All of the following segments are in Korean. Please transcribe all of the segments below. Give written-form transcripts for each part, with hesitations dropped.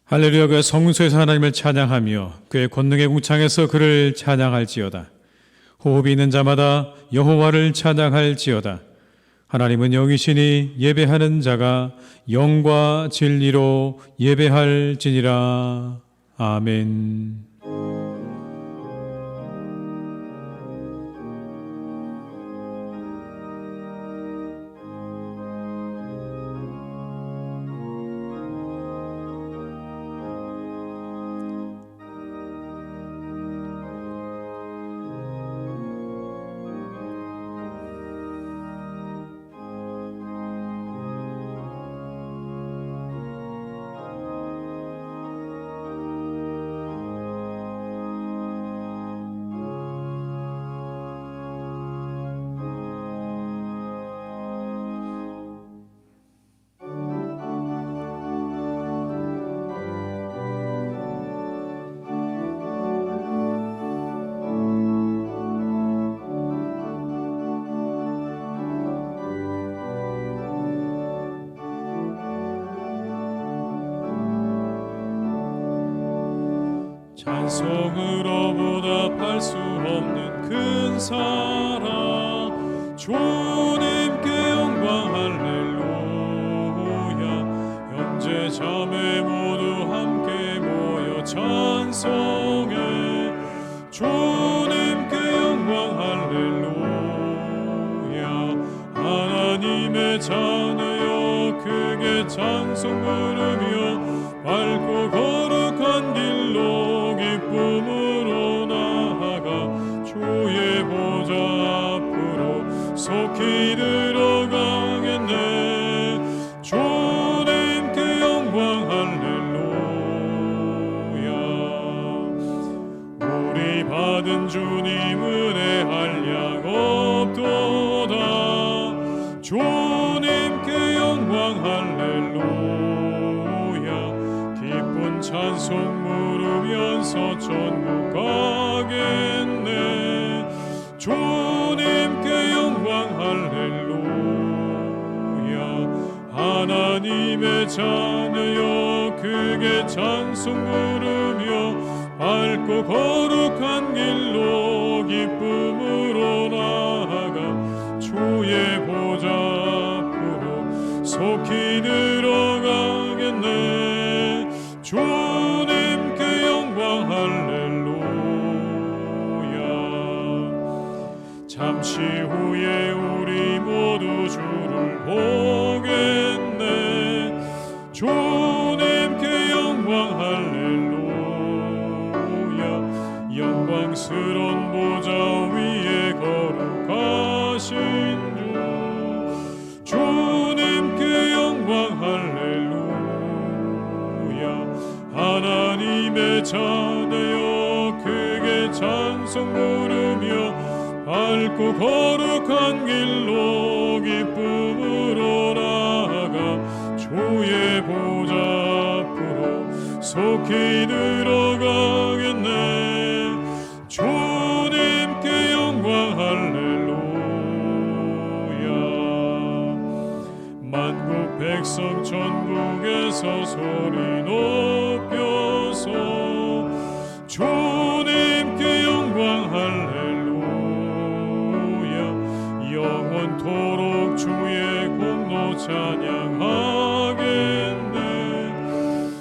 할렐루야. 그 성소에서 하나님을 찬양하며 그의 권능의 궁창에서 그를 찬양할지어다. 호흡이 있는 자마다 여호와를 찬양할지어다. 하나님은 영이시니 예배하는 자가 영과 진리로 예배할지니라. 아멘. 찬송으로 보답할 수 없는 큰 사랑, 주님께 영광 할렐루야. 형제 자매 모두 함께 모여 찬송해. 주님께 영광 할렐루야. 하나님의 자녀여 크게 찬송 부르며 밝고 거룩한 길로 기쁨으로 나아가 주의 보좌 앞으로 속히 들어가겠네. 주님께 영광 할렐루야. 우리 받은 주님 은혜 한량 없도다. 주님께 영광 할렐루야. 기쁜 찬송 부르면서 천국 가겠네. 주님께 영광 할렐루야. 하나님의 자녀여 크게 찬송 부르며 밝고 거룩한 길로 기쁨으로 나아가 주의 보좌 앞으로 속히 들어가겠네. 주님께 영광 할렐루야. 잠시 후에 우리 모두 주를 보겠네. 주님께 영광 할렐루야. 영광스러운 보좌 위에 거룩하신 주, 주님께 영광 할렐루야. 하나님의 자녀여 크게 찬송 부르며 밝고 거룩한 길로 기쁨으로 나아가 주의 보좌 앞으로 속히 들어가겠네. 주님께 영광 할렐루야. 만국 백성 전국에서 소리 높여서 주님께 영광 할렐루야. 영원토록 주의 공로 찬양하겠네.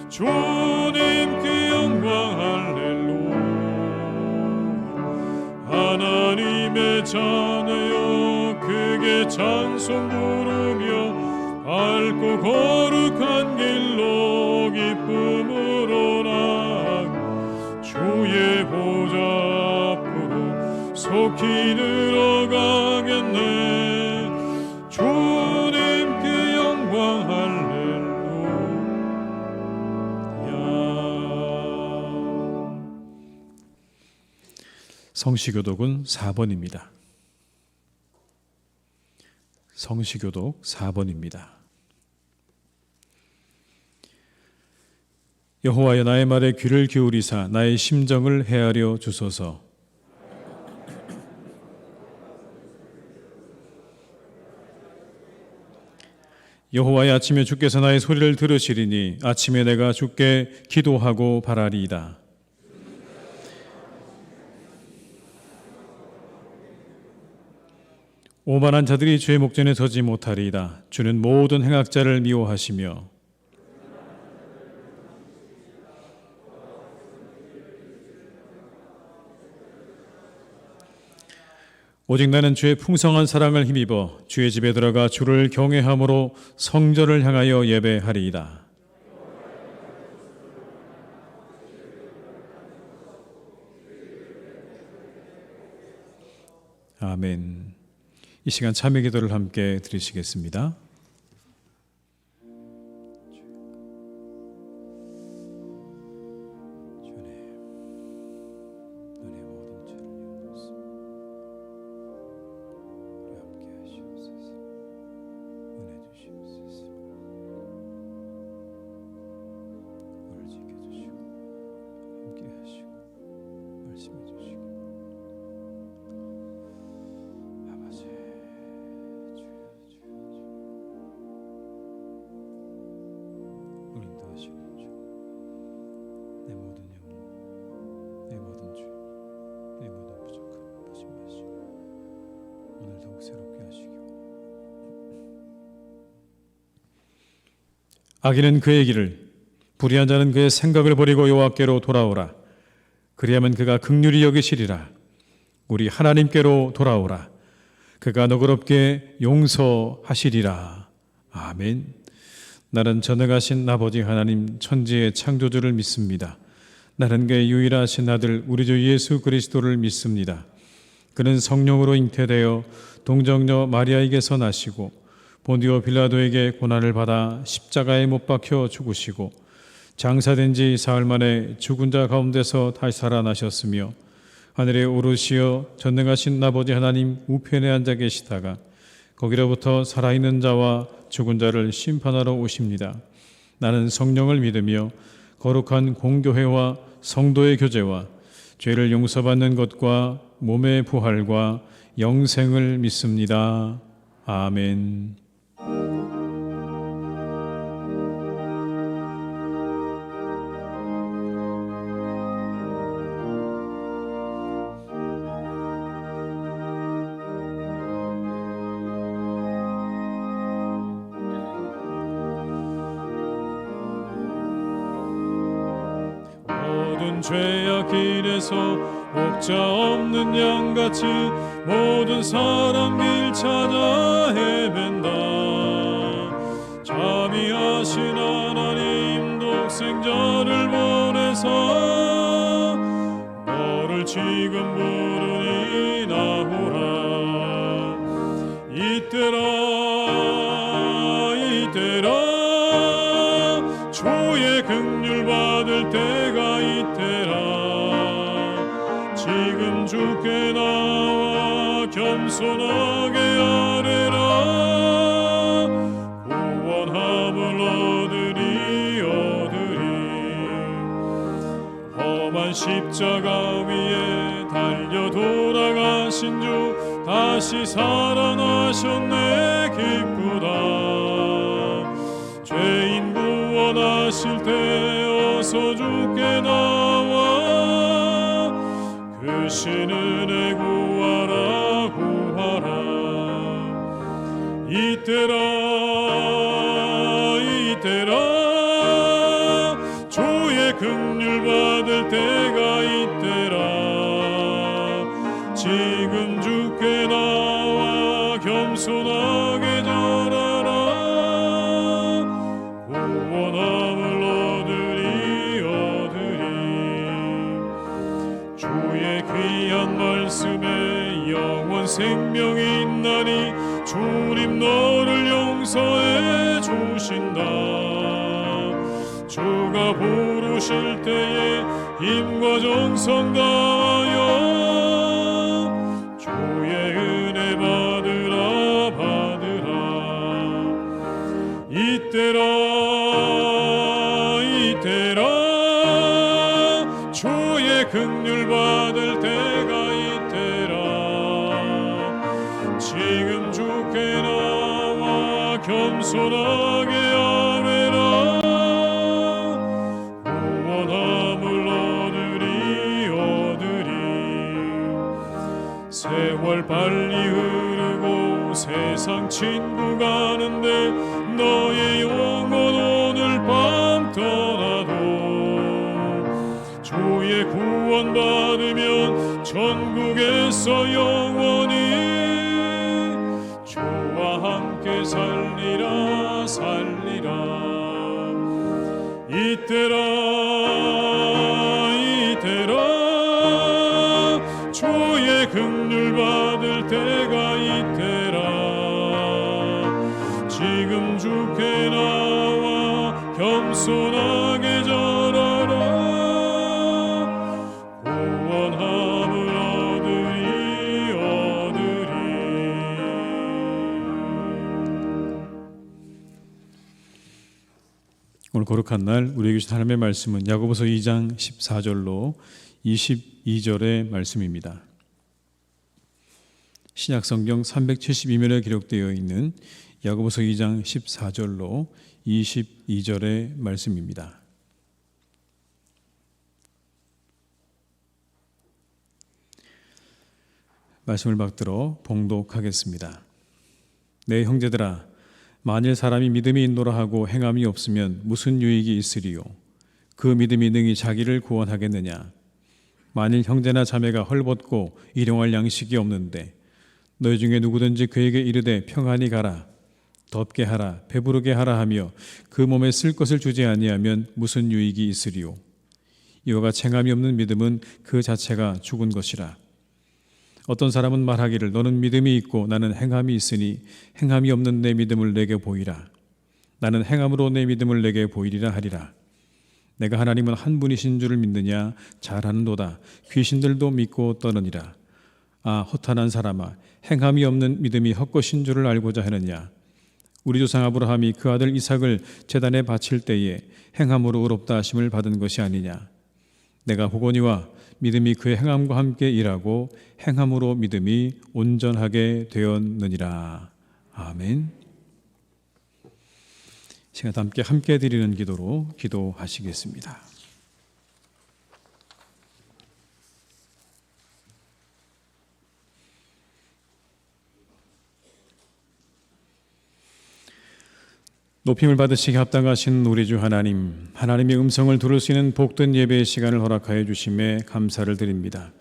주님께 영광 할렐루야. 하나님의 자녀여 크게 찬송 부르며 밝고 거룩한 길로 기쁨으로 나아가 주의 보좌 앞으로 속히 들어가겠네. 주님께 영광 할렐루야. 성시교독은 4번입니다. 성시교독 4번입니다. 여호와여 나의 말에 귀를 기울이사 나의 심정을 헤아려 주소서. 여호와의 아침에 주께서 나의 소리를 들으시리니 아침에 내가 주께 기도하고 바라리이다. 오만한 자들이 주의 목전에 서지 못하리이다. 주는 모든 행악자를 미워하시며 오직 나는 주의 풍성한 사랑을 힘입어 주의 집에 들어가 주를 경외함으로 성전을 향하여 예배하리이다. 아멘. 이 시간 참여 기도를 함께 드리시겠습니다. 악인은 그의 길을, 불의한 자는 그의 생각을 버리고 여호와께로 돌아오라. 그리하면 그가 긍휼히 여기시리라. 우리 하나님께로 돌아오라. 그가 너그럽게 용서하시리라. 아멘. 나는 전능하신 아버지 하나님 천지의 창조주를 믿습니다. 나는 그의 유일하신 아들 우리 주 예수 그리스도를 믿습니다. 그는 성령으로 잉태되어 동정녀 마리아에게서 나시고 본디오 빌라도에게 고난을 받아 십자가에 못 박혀 죽으시고 장사된 지 사흘 만에 죽은 자 가운데서 다시 살아나셨으며 하늘에 오르시어 전능하신 아버지 하나님 우편에 앉아 계시다가 거기로부터 살아있는 자와 죽은 자를 심판하러 오십니다. 나는 성령을 믿으며 거룩한 공교회와 성도의 교제와 죄를 용서받는 것과 몸의 부활과 영생을 믿습니다. 아멘. 모든 죄악 길에서 목자 없는 양같이 모든 사람 길 찾아 헤맨다. 자비하신 하나님 독생자를 보내사 너를 지금 부르니 나오라. 이때라 주의 긍휼 받을 때가 이때라. 지금 주께 나와 겸손하게 아뢰라. 구원함을 얻으리. 험한 십자가 위에 달려 돌아가신 주 다시 살아나셨네. 기쁘다. 죄인 구원하실 때 어서 주께 나와 그 신 은혜 구하라. 이때라 주의 긍휼 받을 때가 이때라. 지금 주께 나와 겸손하게 절하라. 구원함을 얻으리. 주의 귀한 말씀에 영원 생명이 있나니 주님 너를 용서해 주신다. 주가 부르실 때에 힘과 정성 다하여 주의 은혜 받으라. 이때라 주의 긍휼 받을 때가 이때라. 지금 주께 나와 겸손하게 겸손하게 아뢰라. 구원함을 얻으리. 세월 빨리 흐르고 세상 친구 가는데 너의 영혼 오늘 밤 떠나도 주의 구원 받으면 천국에서 영원히 주와 함께 살리라. 이때라 주의 긍휼 받을 때가 이때라. 지금 주께 나와 겸손하게 절하라. 구원함을 얻으리. 오늘 거룩한 날 우리에게 주신 하나님의 말씀은 야고보서 2장 14절로 22절의 말씀입니다. 신약성경 372면에 기록되어 있는 야고보서 2장 14절로 22절의 말씀입니다. 말씀을 받들어 봉독하겠습니다. 내 형제들아, 만일 사람이 믿음이 있노라 하고 행함이 없으면 무슨 유익이 있으리요? 그 믿음이 능히 자기를 구원하겠느냐? 만일 형제나 자매가 헐벗고 일용할 양식이 없는데 너희 중에 누구든지 그에게 이르되 평안히 가라, 덥게 하라, 배부르게 하라 하며 그 몸에 쓸 것을 주지 아니하면 무슨 유익이 있으리요? 이와 같이 행함이 없는 믿음은 그 자체가 죽은 것이라. 어떤 사람은 말하기를 너는 믿음이 있고 나는 행함이 있으니 행함이 없는 내 믿음을 내게 보이라. 나는 행함으로 내 믿음을 내게 보이리라 하리라. 내가 하나님은 한 분이신 줄을 믿느냐? 잘하는도다. 귀신들도 믿고 떠느니라. 아, 허탄한 사람아, 행함이 없는 믿음이 헛것인 줄을 알고자 하느냐? 우리 조상 아브라함이 그 아들 이삭을 제단에 바칠 때에 행함으로 의롭다 하심을 받은 것이 아니냐? 내가 보거니와 믿음이 그의 행함과 함께 일하고 행함으로 믿음이 온전하게 되었느니라. 아멘. 시간 함께 드리는 기도로 기도하시겠습니다. 높임을 받으시기 합당하신 우리 주 하나님, 하나님의 음성을 들을 수 있는 복된 예배의 시간을 허락하여 주심에 감사를 드립니다.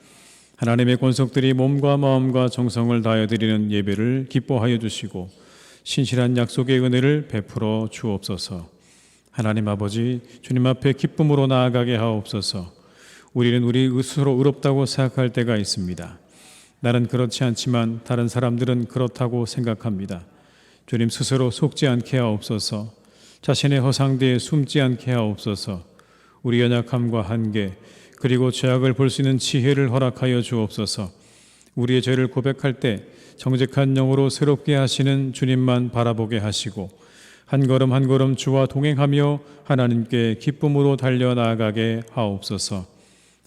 하나님의 권속들이 몸과 마음과 정성을 다하여 드리는 예배를 기뻐하여 주시고 신실한 약속의 은혜를 베풀어 주옵소서. 하나님 아버지, 주님 앞에 기쁨으로 나아가게 하옵소서. 우리는 우리 스스로 의롭다고 생각할 때가 있습니다. 나는 그렇지 않지만 다른 사람들은 그렇다고 생각합니다. 주님 스스로 속지 않게 하옵소서. 자신의 허상대에 숨지 않게 하옵소서. 우리 연약함과 한계 그리고 죄악을 볼 수 있는 지혜를 허락하여 주옵소서. 우리의 죄를 고백할 때 정직한 영으로 새롭게 하시는 주님만 바라보게 하시고 한 걸음 한 걸음 주와 동행하며 하나님께 기쁨으로 달려나가게 하옵소서.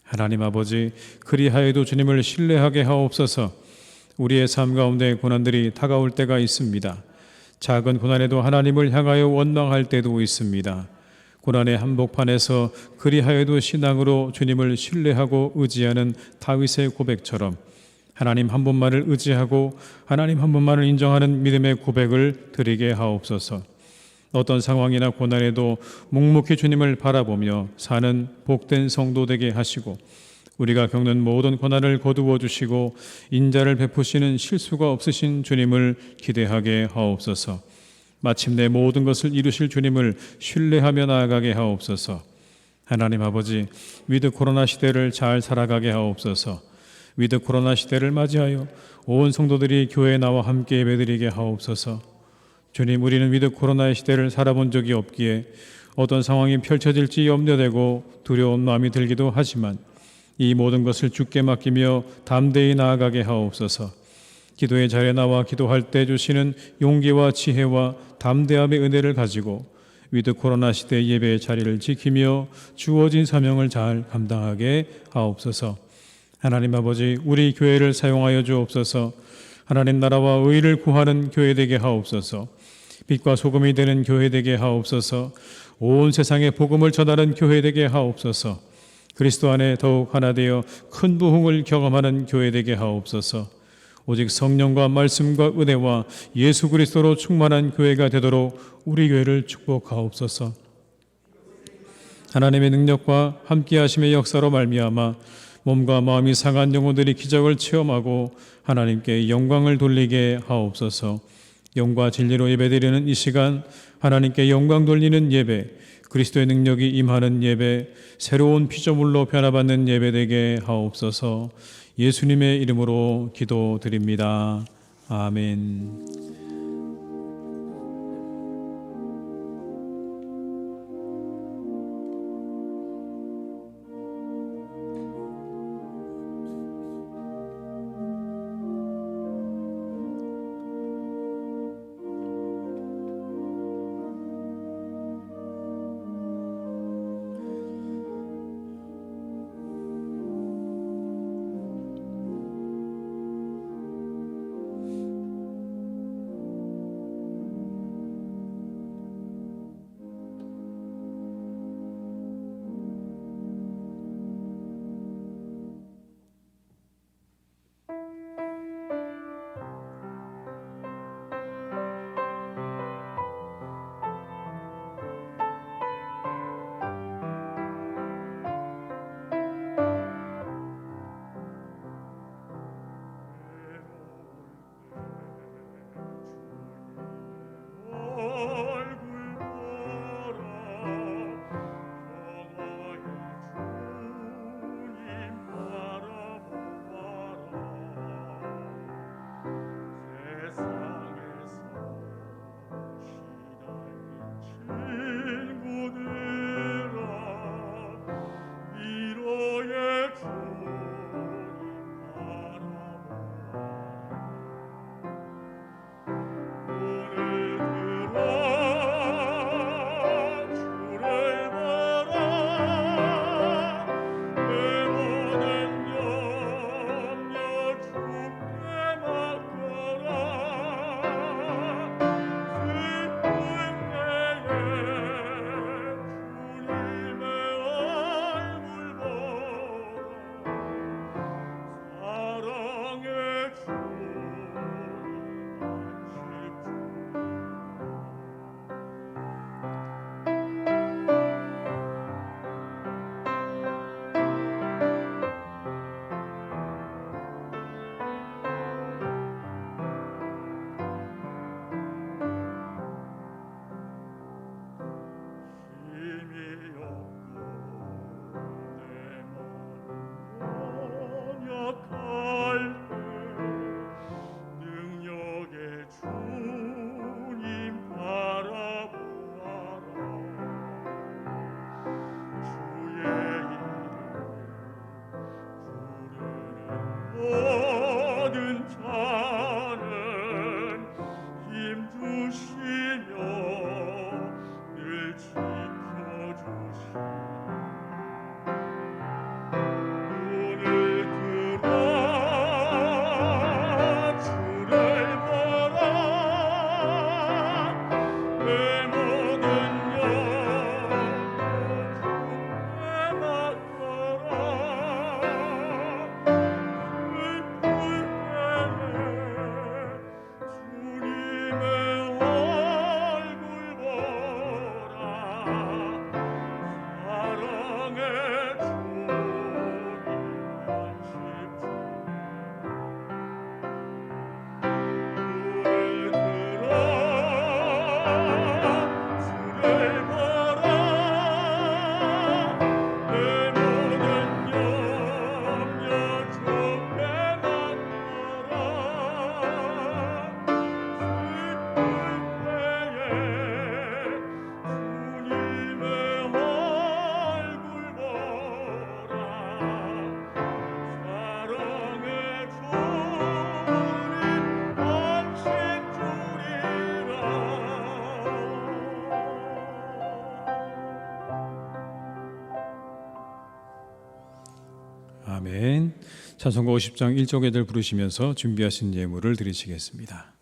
하나님 아버지, 그리하여도 주님을 신뢰하게 하옵소서. 우리의 삶 가운데 고난들이 다가올 때가 있습니다. 작은 고난에도 하나님을 향하여 원망할 때도 있습니다. 고난의 한복판에서 그리하여도 신앙으로 주님을 신뢰하고 의지하는 다윗의 고백처럼 하나님 한 분만을 의지하고 하나님 한 분만을 인정하는 믿음의 고백을 드리게 하옵소서. 어떤 상황이나 고난에도 묵묵히 주님을 바라보며 사는 복된 성도 되게 하시고 우리가 겪는 모든 고난을 거두어 주시고 인자를 베푸시는 실수가 없으신 주님을 기대하게 하옵소서. 마침내 모든 것을 이루실 주님을 신뢰하며 나아가게 하옵소서. 하나님 아버지, 위드 코로나 시대를 잘 살아가게 하옵소서. 위드 코로나 시대를 맞이하여 온 성도들이 교회에 나와 함께 예배드리게 하옵소서. 주님, 우리는 위드 코로나의 시대를 살아본 적이 없기에 어떤 상황이 펼쳐질지 염려되고 두려운 마음이 들기도 하지만 이 모든 것을 주께 맡기며 담대히 나아가게 하옵소서. 기도의 자리에 나와 기도할 때 주시는 용기와 지혜와 담대함의 은혜를 가지고 위드 코로나 시대 예배의 자리를 지키며 주어진 사명을 잘 감당하게 하옵소서. 하나님 아버지, 우리 교회를 사용하여 주옵소서. 하나님 나라와 의를 구하는 교회 되게 하옵소서. 빛과 소금이 되는 교회 되게 하옵소서. 온 세상에 복음을 전하는 교회 되게 하옵소서. 그리스도 안에 더욱 하나 되어 큰 부흥을 경험하는 교회 되게 하옵소서. 오직 성령과 말씀과 은혜와 예수 그리스도로 충만한 교회가 되도록 우리 교회를 축복하옵소서. 하나님의 능력과 함께하심의 역사로 말미암아 몸과 마음이 상한 영혼들이 기적을 체험하고 하나님께 영광을 돌리게 하옵소서. 영과 진리로 예배드리는 이 시간 하나님께 영광 돌리는 예배, 그리스도의 능력이 임하는 예배, 새로운 피조물로 변화받는 예배 되게 하옵소서. 예수님의 이름으로 기도드립니다. 아멘. 아멘. 찬송가 50장 1쪽에들 부르시면서 준비하신 예물을 드리시겠습니다.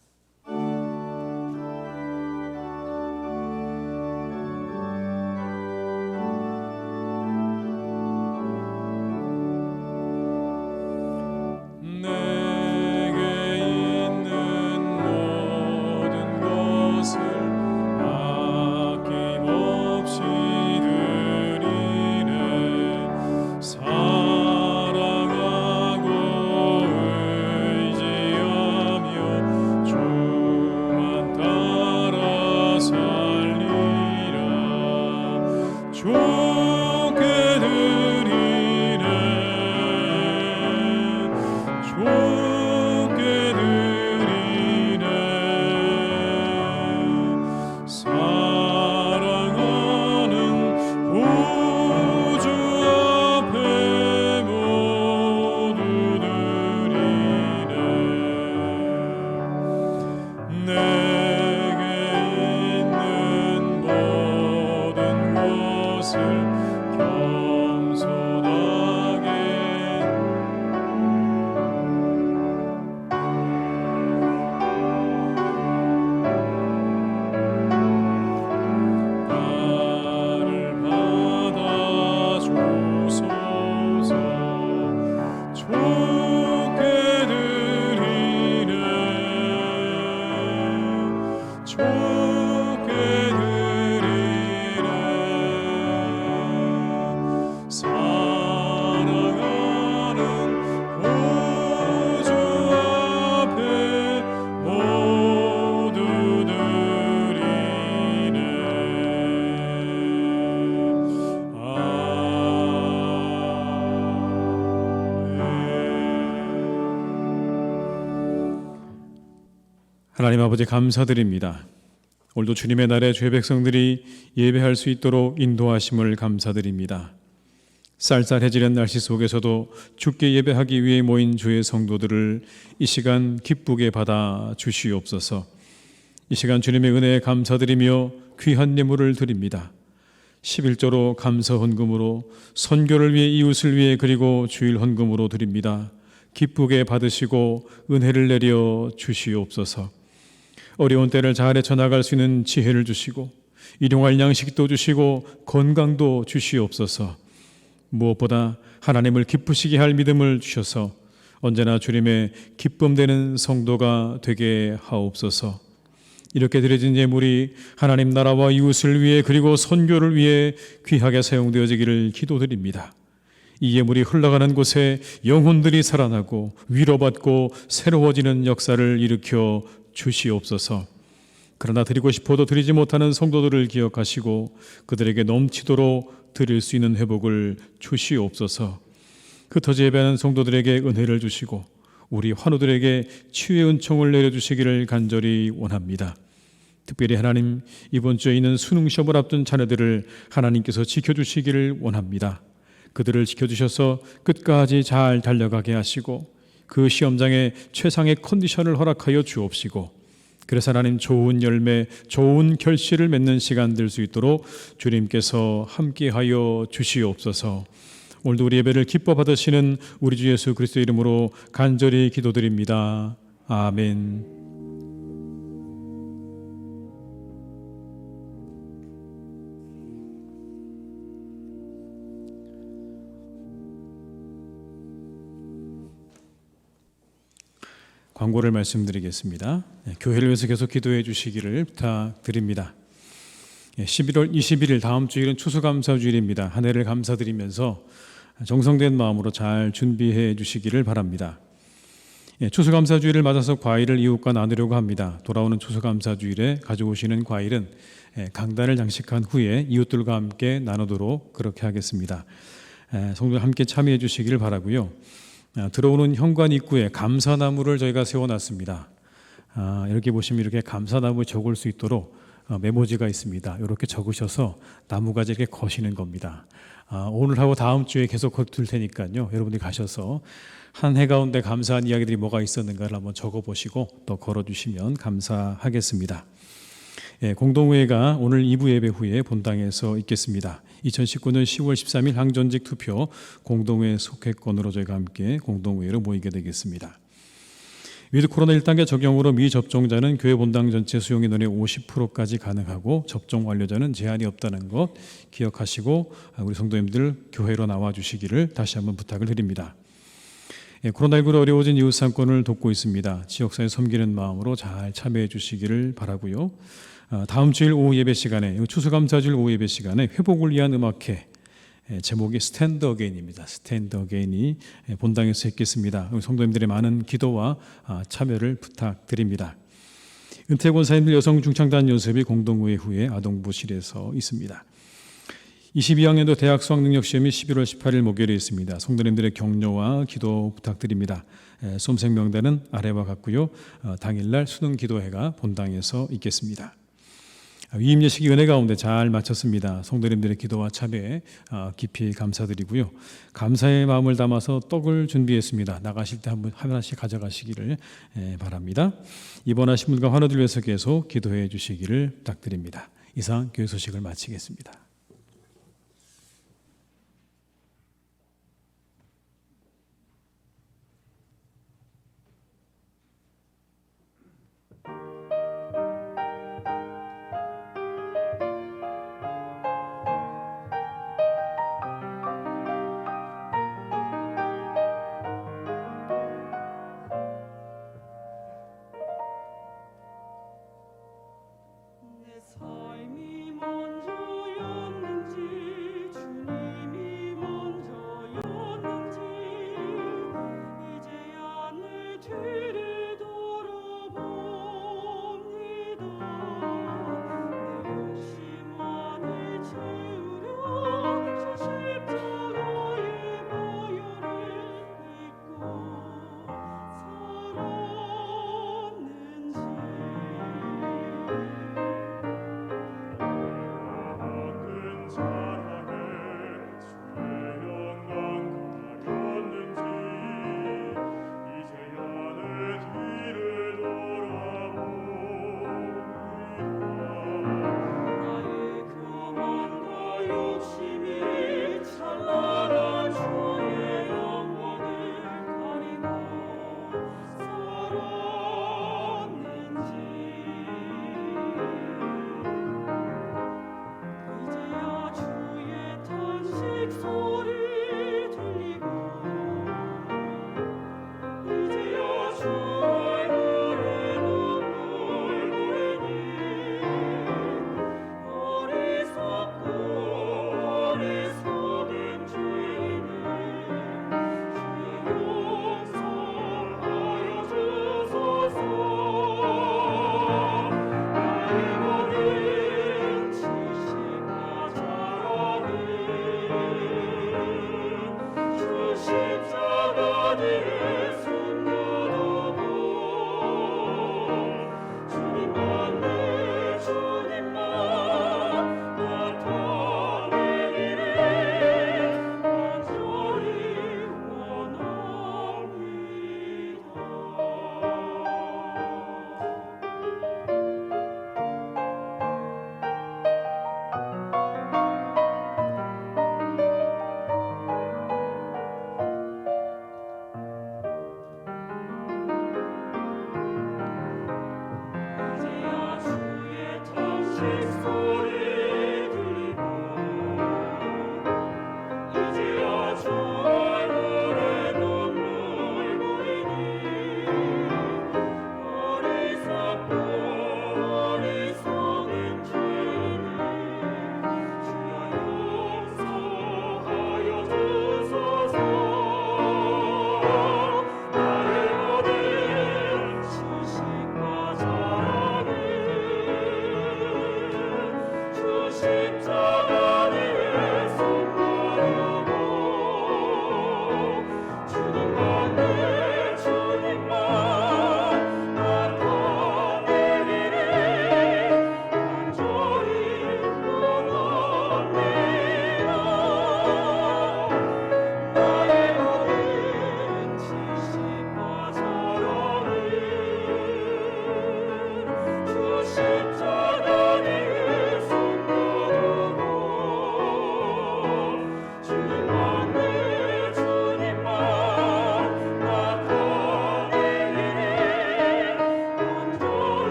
하나님 아버지 감사드립니다. 오늘도 주님의 날에 주의 백성들이 예배할 수 있도록 인도하심을 감사드립니다. 쌀쌀해지는 날씨 속에서도 주께 예배하기 위해 모인 주의 성도들을 이 시간 기쁘게 받아 주시옵소서. 이 시간 주님의 은혜에 감사드리며 귀한 예물을 드립니다. 11조로 감사 헌금으로 선교를 위해 이웃을 위해 그리고 주일 헌금으로 드립니다. 기쁘게 받으시고 은혜를 내려 주시옵소서. 어려운 때를 잘 헤쳐나갈 수 있는 지혜를 주시고 일용할 양식도 주시고 건강도 주시옵소서. 무엇보다 하나님을 기쁘시게 할 믿음을 주셔서 언제나 주님의 기쁨되는 성도가 되게 하옵소서. 이렇게 드려진 예물이 하나님 나라와 이웃을 위해 그리고 선교를 위해 귀하게 사용되어지기를 기도드립니다. 이 예물이 흘러가는 곳에 영혼들이 살아나고 위로받고 새로워지는 역사를 일으켜 주시옵소서. 그러나 드리고 싶어도 드리지 못하는 성도들을 기억하시고 그들에게 넘치도록 드릴 수 있는 회복을 주시옵소서. 흩어져 예배하는 성도들에게 은혜를 주시고 우리 환우들에게 치유의 은총을 내려주시기를 간절히 원합니다. 특별히 하나님, 이번 주에 있는 수능 시험을 앞둔 자녀들을 하나님께서 지켜주시기를 원합니다. 그들을 지켜주셔서 끝까지 잘 달려가게 하시고 그 시험장에 최상의 컨디션을 허락하여 주옵시고 그래서 하나님 좋은 열매, 좋은 결실을 맺는 시간 될 수 있도록 주님께서 함께하여 주시옵소서. 오늘도 우리 예배를 기뻐 받으시는 우리 주 예수 그리스도 이름으로 간절히 기도드립니다. 아멘. 광고를 말씀드리겠습니다. 교회를 위해서 계속 기도해 주시기를 부탁드립니다. 11월 21일 다음 주일은 추수감사주일입니다. 한 해를 감사드리면서 정성된 마음으로 잘 준비해 주시기를 바랍니다. 추수감사주일을 맞아서 과일을 이웃과 나누려고 합니다. 돌아오는 추수감사주일에 가져오시는 과일은 강단을 장식한 후에 이웃들과 함께 나누도록 그렇게 하겠습니다. 성도들 함께 참여해 주시기를 바라고요. 들어오는 현관 입구에 감사나무를 저희가 세워놨습니다. 이렇게 보시면 이렇게 감사나무 적을 수 있도록 메모지가 있습니다. 이렇게 적으셔서 나무가지 이렇게 거시는 겁니다. 오늘하고 다음 주에 계속 거둘 테니까요. 여러분들이 가셔서 한 해 가운데 감사한 이야기들이 뭐가 있었는가를 한번 적어보시고 또 걸어주시면 감사하겠습니다. 공동회의가 오늘 2부 예배 후에 본당에서 있겠습니다. 2019년 10월 13일 항전직 투표 공동회 속회권으로 저희가 함께 공동회의로 모이게 되겠습니다. 위드 코로나 1단계 적용으로 미접종자는 교회 본당 전체 수용 인원의 50%까지 가능하고 접종 완료자는 제한이 없다는 것 기억하시고 우리 성도님들 교회로 나와 주시기를 다시 한번 부탁을 드립니다. 코로나19로 어려워진 이웃 상권을 돕고 있습니다. 지역사회 섬기는 마음으로 잘 참여해 주시기를 바라고요. 다음 주일 오후 예배 시간에 추수감사주일 오후 예배 시간에 회복을 위한 음악회 제목이 스탠드 어게인입니다. 스탠드 어게인이 본당에서 있겠습니다. 성도님들의 많은 기도와 참여를 부탁드립니다. 은퇴 권사님들 여성 중창단 연습이 공동회의 후에 아동부실에서 있습니다. 22학년도 대학 수학능력시험이 11월 18일 목요일에 있습니다. 성도님들의 격려와 기도 부탁드립니다. 수험생 명단은 아래와 같고요. 당일날 수능 기도회가 본당에서 있겠습니다. 위임 예식이 은혜 가운데 잘 마쳤습니다. 성도님들의 기도와 참여에 깊이 감사드리고요. 감사의 마음을 담아서 떡을 준비했습니다. 나가실 때 한번 하나씩 가져가시기를 바랍니다. 입원하신 분과 환우들 위해서 계속 기도해 주시기를 부탁드립니다. 이상 교회 소식을 마치겠습니다. 내 삶이 먼저야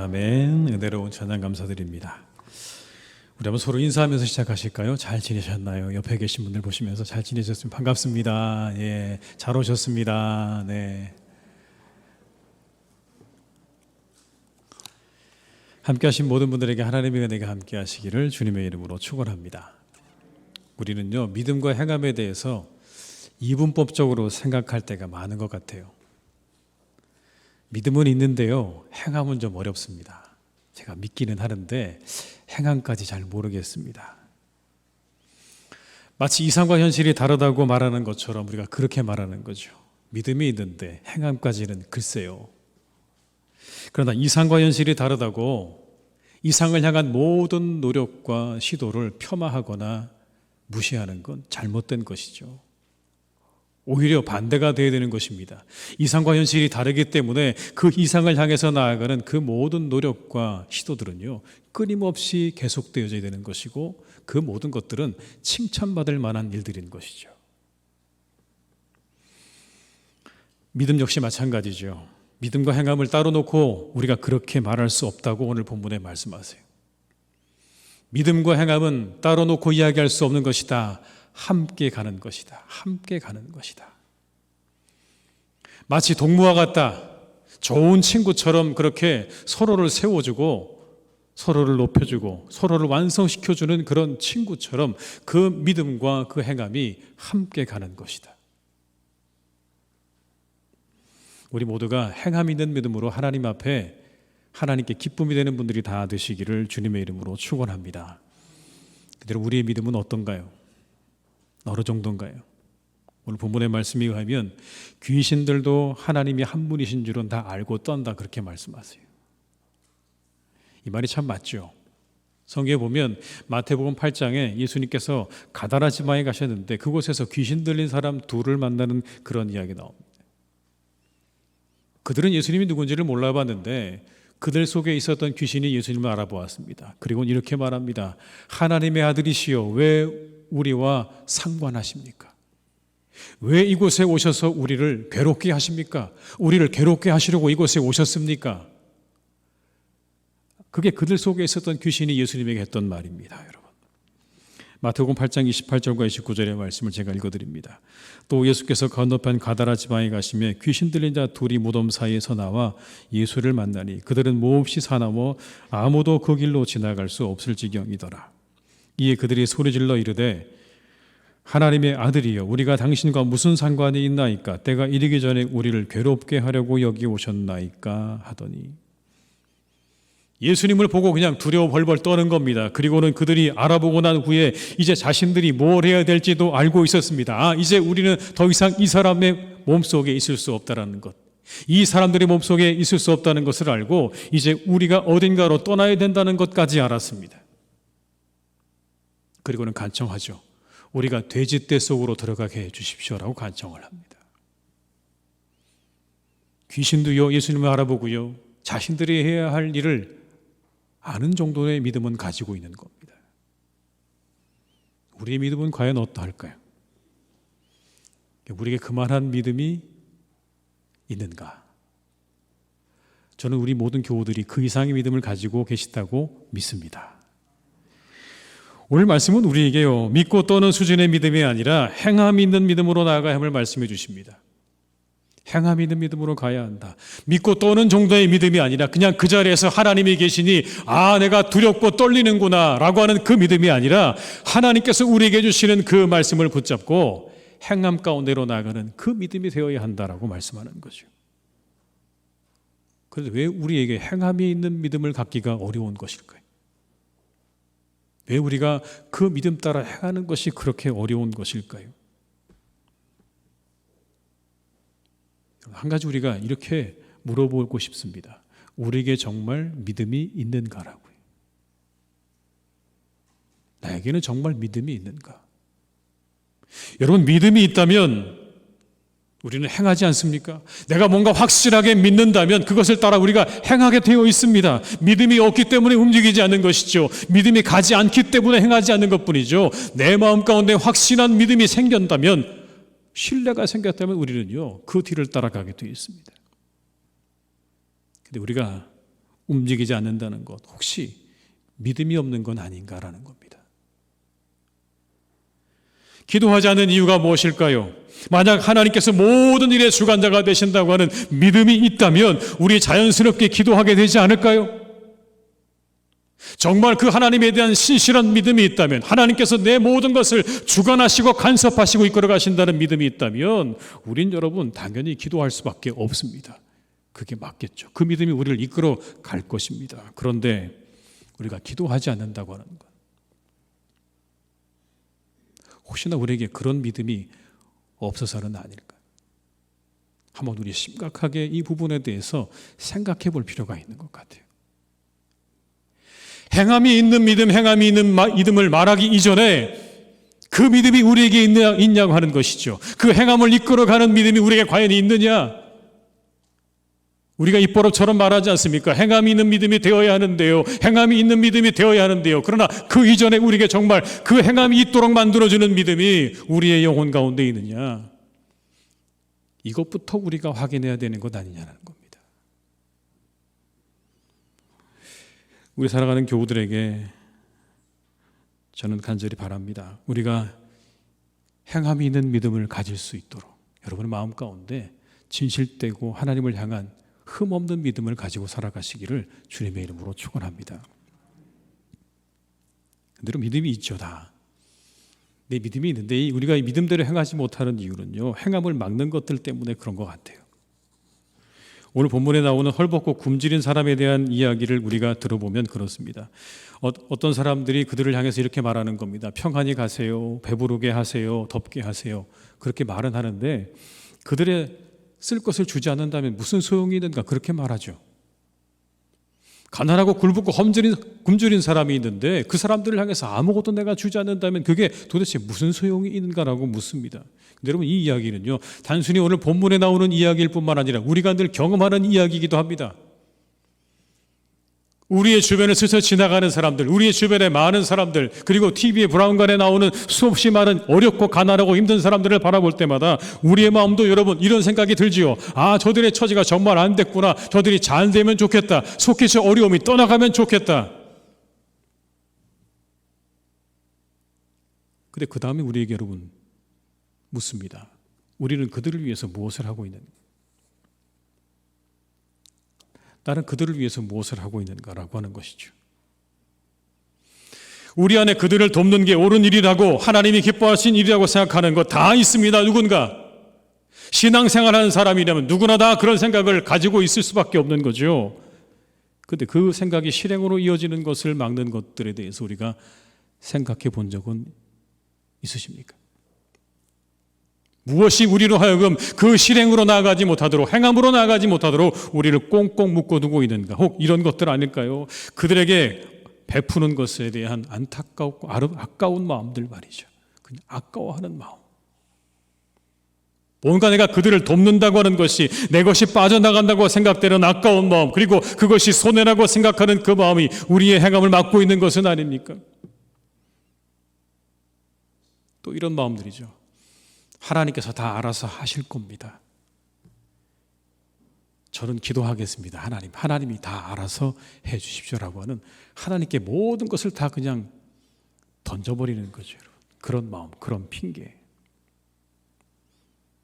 아멘. 은혜로운 찬양 감사드립니다. 우리 한번 서로 인사하면서 시작하실까요? 잘 지내셨나요? 옆에 계신 분들 보시면서 잘 지내셨으면 반갑습니다. 예, 잘 오셨습니다. 네. 함께하신 모든 분들에게 하나님의 은혜가 함께하시기를 주님의 이름으로 축원합니다. 우리는요, 믿음과 행함에 대해서 이분법적으로 생각할 때가 많은 것 같아요. 믿음은 있는데요, 행함은 좀 어렵습니다. 제가 믿기는 하는데 행함까지 잘 모르겠습니다. 마치 이상과 현실이 다르다고 말하는 것처럼 우리가 그렇게 말하는 거죠. 믿음이 있는데 행함까지는 글쎄요. 그러나 이상과 현실이 다르다고 이상을 향한 모든 노력과 시도를 폄하하거나 무시하는 건 잘못된 것이죠. 오히려 반대가 되어야 되는 것입니다. 이상과 현실이 다르기 때문에 그 이상을 향해서 나아가는 그 모든 노력과 시도들은요, 끊임없이 계속되어져야 되는 것이고, 그 모든 것들은 칭찬받을 만한 일들인 것이죠. 믿음 역시 마찬가지죠. 믿음과 행함을 따로 놓고 우리가 그렇게 말할 수 없다고 오늘 본문에 말씀하세요. 믿음과 행함은 따로 놓고 이야기할 수 없는 것이다. 함께 가는 것이다. 함께 가는 것이다. 마치 동무와 같다. 좋은 친구처럼 그렇게 서로를 세워주고 서로를 높여주고 서로를 완성시켜주는 그런 친구처럼 그 믿음과 그 행함이 함께 가는 것이다. 우리 모두가 행함 있는 믿음으로 하나님 앞에 하나님께 기쁨이 되는 분들이 다 되시기를 주님의 이름으로 축원합니다. 그대로 우리의 믿음은 어떤가요? 어느 정도인가요? 오늘 본문의 말씀에 의하면 귀신들도 하나님이 한 분이신 줄은 다 알고 떤다, 그렇게 말씀하세요. 이 말이 참 맞죠. 성경에 보면 마태복음 8장에 예수님께서 가다라 지방에 가셨는데 그곳에서 귀신 들린 사람 둘을 만나는 그런 이야기 나옵니다. 그들은 예수님이 누군지를 몰라봤는데 그들 속에 있었던 귀신이 예수님을 알아보았습니다. 그리고 이렇게 말합니다. 하나님의 아들이시여, 왜 우리와 상관하십니까? 왜 이곳에 오셔서 우리를 괴롭게 하십니까? 우리를 괴롭게 하시려고 이곳에 오셨습니까? 그게 그들 속에 있었던 귀신이 예수님에게 했던 말입니다, 여러분. 마태복음 8장 28절과 29절의 말씀을 제가 읽어드립니다. 또 예수께서 건너편 가다라 지방에 가시며 귀신 들린 자 둘이 무덤 사이에서 나와 예수를 만나니 그들은 몹시 사나워 아무도 그 길로 지나갈 수 없을 지경이더라. 이에 그들이 소리질러 이르되 하나님의 아들이여 우리가 당신과 무슨 상관이 있나이까? 때가 이르기 전에 우리를 괴롭게 하려고 여기 오셨나이까? 하더니 예수님을 보고 그냥 두려워 벌벌 떠는 겁니다. 그리고는 그들이 알아보고 난 후에 이제 자신들이 뭘 해야 될지도 알고 있었습니다. 이제 우리는 더 이상 이 사람의 몸속에 있을 수 없다라는 것, 이 사람들의 몸속에 있을 수 없다는 것을 알고 이제 우리가 어딘가로 떠나야 된다는 것까지 알았습니다. 그리고는 간청하죠. 우리가 돼지떼 속으로 들어가게 해 주십시오라고 간청을 합니다. 귀신도요, 예수님을 알아보고요, 자신들이 해야 할 일을 아는 정도의 믿음은 가지고 있는 겁니다. 우리의 믿음은 과연 어떠할까요? 우리에게 그만한 믿음이 있는가? 저는 우리 모든 교우들이 그 이상의 믿음을 가지고 계시다고 믿습니다. 오늘 말씀은 우리에게요, 믿고 떠는 수준의 믿음이 아니라 행함이 있는 믿음으로 나아가야 함을 말씀해 주십니다. 행함이 있는 믿음으로 가야 한다. 믿고 떠는 정도의 믿음이 아니라 그냥 그 자리에서 하나님이 계시니 내가 두렵고 떨리는구나 라고 하는 그 믿음이 아니라 하나님께서 우리에게 주시는 그 말씀을 붙잡고 행함 가운데로 나아가는 그 믿음이 되어야 한다라고 말씀하는 거죠. 그런데 왜 우리에게 행함이 있는 믿음을 갖기가 어려운 것일까요? 왜 우리가 그 믿음 따라 행하는 것이 그렇게 어려운 것일까요? 한 가지 우리가 이렇게 물어보고 싶습니다. 우리에게 정말 믿음이 있는가라고요. 나에게는 정말 믿음이 있는가? 여러분, 믿음이 있다면 우리는 행하지 않습니까? 내가 뭔가 확실하게 믿는다면 그것을 따라 우리가 행하게 되어 있습니다. 믿음이 없기 때문에 움직이지 않는 것이죠. 믿음이 가지 않기 때문에 행하지 않는 것뿐이죠. 내 마음 가운데 확신한 믿음이 생겼다면, 신뢰가 생겼다면 우리는요, 그 뒤를 따라가게 되어 있습니다. 근데 우리가 움직이지 않는다는 것, 혹시 믿음이 없는 건 아닌가라는 겁니다. 기도하지 않는 이유가 무엇일까요? 만약 하나님께서 모든 일의 주관자가 되신다고 하는 믿음이 있다면 우리 자연스럽게 기도하게 되지 않을까요? 정말 그 하나님에 대한 신실한 믿음이 있다면, 하나님께서 내 모든 것을 주관하시고 간섭하시고 이끌어 가신다는 믿음이 있다면 우린 여러분 당연히 기도할 수밖에 없습니다. 그게 맞겠죠. 그 믿음이 우리를 이끌어 갈 것입니다. 그런데 우리가 기도하지 않는다고 하는 것, 혹시나 우리에게 그런 믿음이 없어서는 아닐까? 한번 우리 심각하게 이 부분에 대해서 생각해 볼 필요가 있는 것 같아요. 행함이 있는 믿음, 행함이 있는 믿음을 말하기 이전에 그 믿음이 우리에게 있냐고 하는 것이죠. 그 행함을 이끌어가는 믿음이 우리에게 과연 있느냐? 우리가 입버릇처럼 말하지 않습니까? 행함이 있는 믿음이 되어야 하는데요, 행함이 있는 믿음이 되어야 하는데요. 그러나 그 이전에 우리에게 정말 그 행함이 있도록 만들어주는 믿음이 우리의 영혼 가운데 있느냐? 이것부터 우리가 확인해야 되는 것 아니냐는 겁니다. 우리 살아가는 교우들에게 저는 간절히 바랍니다. 우리가 행함이 있는 믿음을 가질 수 있도록 여러분의 마음 가운데 진실되고 하나님을 향한 흠없는 믿음을 가지고 살아가시기를 주님의 이름으로 축원합니다. 그대로 믿음이 있죠, 다. 내 믿음이 있는데 우리가 이 믿음대로 행하지 못하는 이유는요, 행함을 막는 것들 때문에 그런 것 같아요. 오늘 본문에 나오는 헐벗고 굶주린 사람에 대한 이야기를 우리가 들어보면 그렇습니다. 어떤 사람들이 그들을 향해서 이렇게 말하는 겁니다. 평안히 가세요, 배부르게 하세요, 덥게 하세요. 그렇게 말은 하는데 그들의 쓸 것을 주지 않는다면 무슨 소용이 있는가, 그렇게 말하죠. 가난하고 굴붓고 굶주린 사람이 있는데 그 사람들을 향해서 아무것도 내가 주지 않는다면 그게 도대체 무슨 소용이 있는가라고 묻습니다. 근데 여러분, 이 이야기는요, 단순히 오늘 본문에 나오는 이야기일 뿐만 아니라 우리가 늘 경험하는 이야기이기도 합니다. 우리의 주변을 스쳐 지나가는 사람들, 우리의 주변에 많은 사람들, 그리고 TV에 브라운관에 나오는 수없이 많은 어렵고 가난하고 힘든 사람들을 바라볼 때마다 우리의 마음도 여러분 이런 생각이 들지요. 저들의 처지가 정말 안 됐구나. 저들이 잘 되면 좋겠다. 속히 저 어려움이 떠나가면 좋겠다. 근데 그 다음에 우리에게 여러분 묻습니다. 우리는 그들을 위해서 무엇을 하고 있는가? 나는 그들을 위해서 무엇을 하고 있는가라고 하는 것이죠. 우리 안에 그들을 돕는 게 옳은 일이라고, 하나님이 기뻐하신 일이라고 생각하는 거 다 있습니다. 누군가 신앙생활하는 사람이라면 누구나 다 그런 생각을 가지고 있을 수밖에 없는 거죠. 그런데 그 생각이 실행으로 이어지는 것을 막는 것들에 대해서 우리가 생각해 본 적은 있으십니까? 무엇이 우리로 하여금 그 실행으로 나아가지 못하도록, 행함으로 나아가지 못하도록 우리를 꽁꽁 묶어두고 있는가? 혹 이런 것들 아닐까요? 그들에게 베푸는 것에 대한 안타깝고 아까운 마음들 말이죠. 그냥 아까워하는 마음. 뭔가 내가 그들을 돕는다고 하는 것이 내 것이 빠져나간다고 생각되는 아까운 마음, 그리고 그것이 손해라고 생각하는 그 마음이 우리의 행함을 막고 있는 것은 아닙니까? 또 이런 마음들이죠. 하나님께서 다 알아서 하실 겁니다. 저는 기도하겠습니다. 하나님이 다 알아서 해 주십시오라고 하는 하나님께 모든 것을 다 그냥 던져버리는 거죠. 여러분. 그런 마음, 그런 핑계.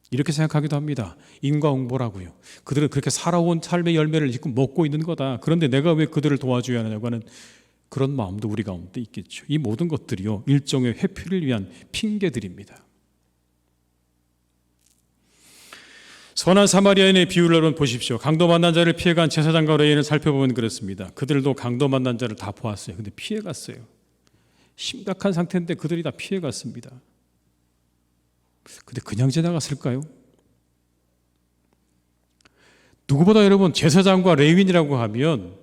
이렇게 생각하기도 합니다. 인과응보라고요. 그들은 그렇게 살아온 삶의 열매를 지금 먹고 있는 거다. 그런데 내가 왜 그들을 도와줘야 하느냐고 하는 그런 마음도 우리 가운데 있겠죠. 이 모든 것들이요, 일종의 회피를 위한 핑계들입니다. 선한 사마리아인의 비유를 여러분 보십시오. 강도 만난 자를 피해간 제사장과 레위인을 살펴보면 그렇습니다. 그들도 강도 만난 자를 다 보았어요. 근데 피해갔어요. 심각한 상태인데 그들이 다 피해갔습니다. 근데 그냥 지나갔을까요? 누구보다 여러분 제사장과 레위인이라고 하면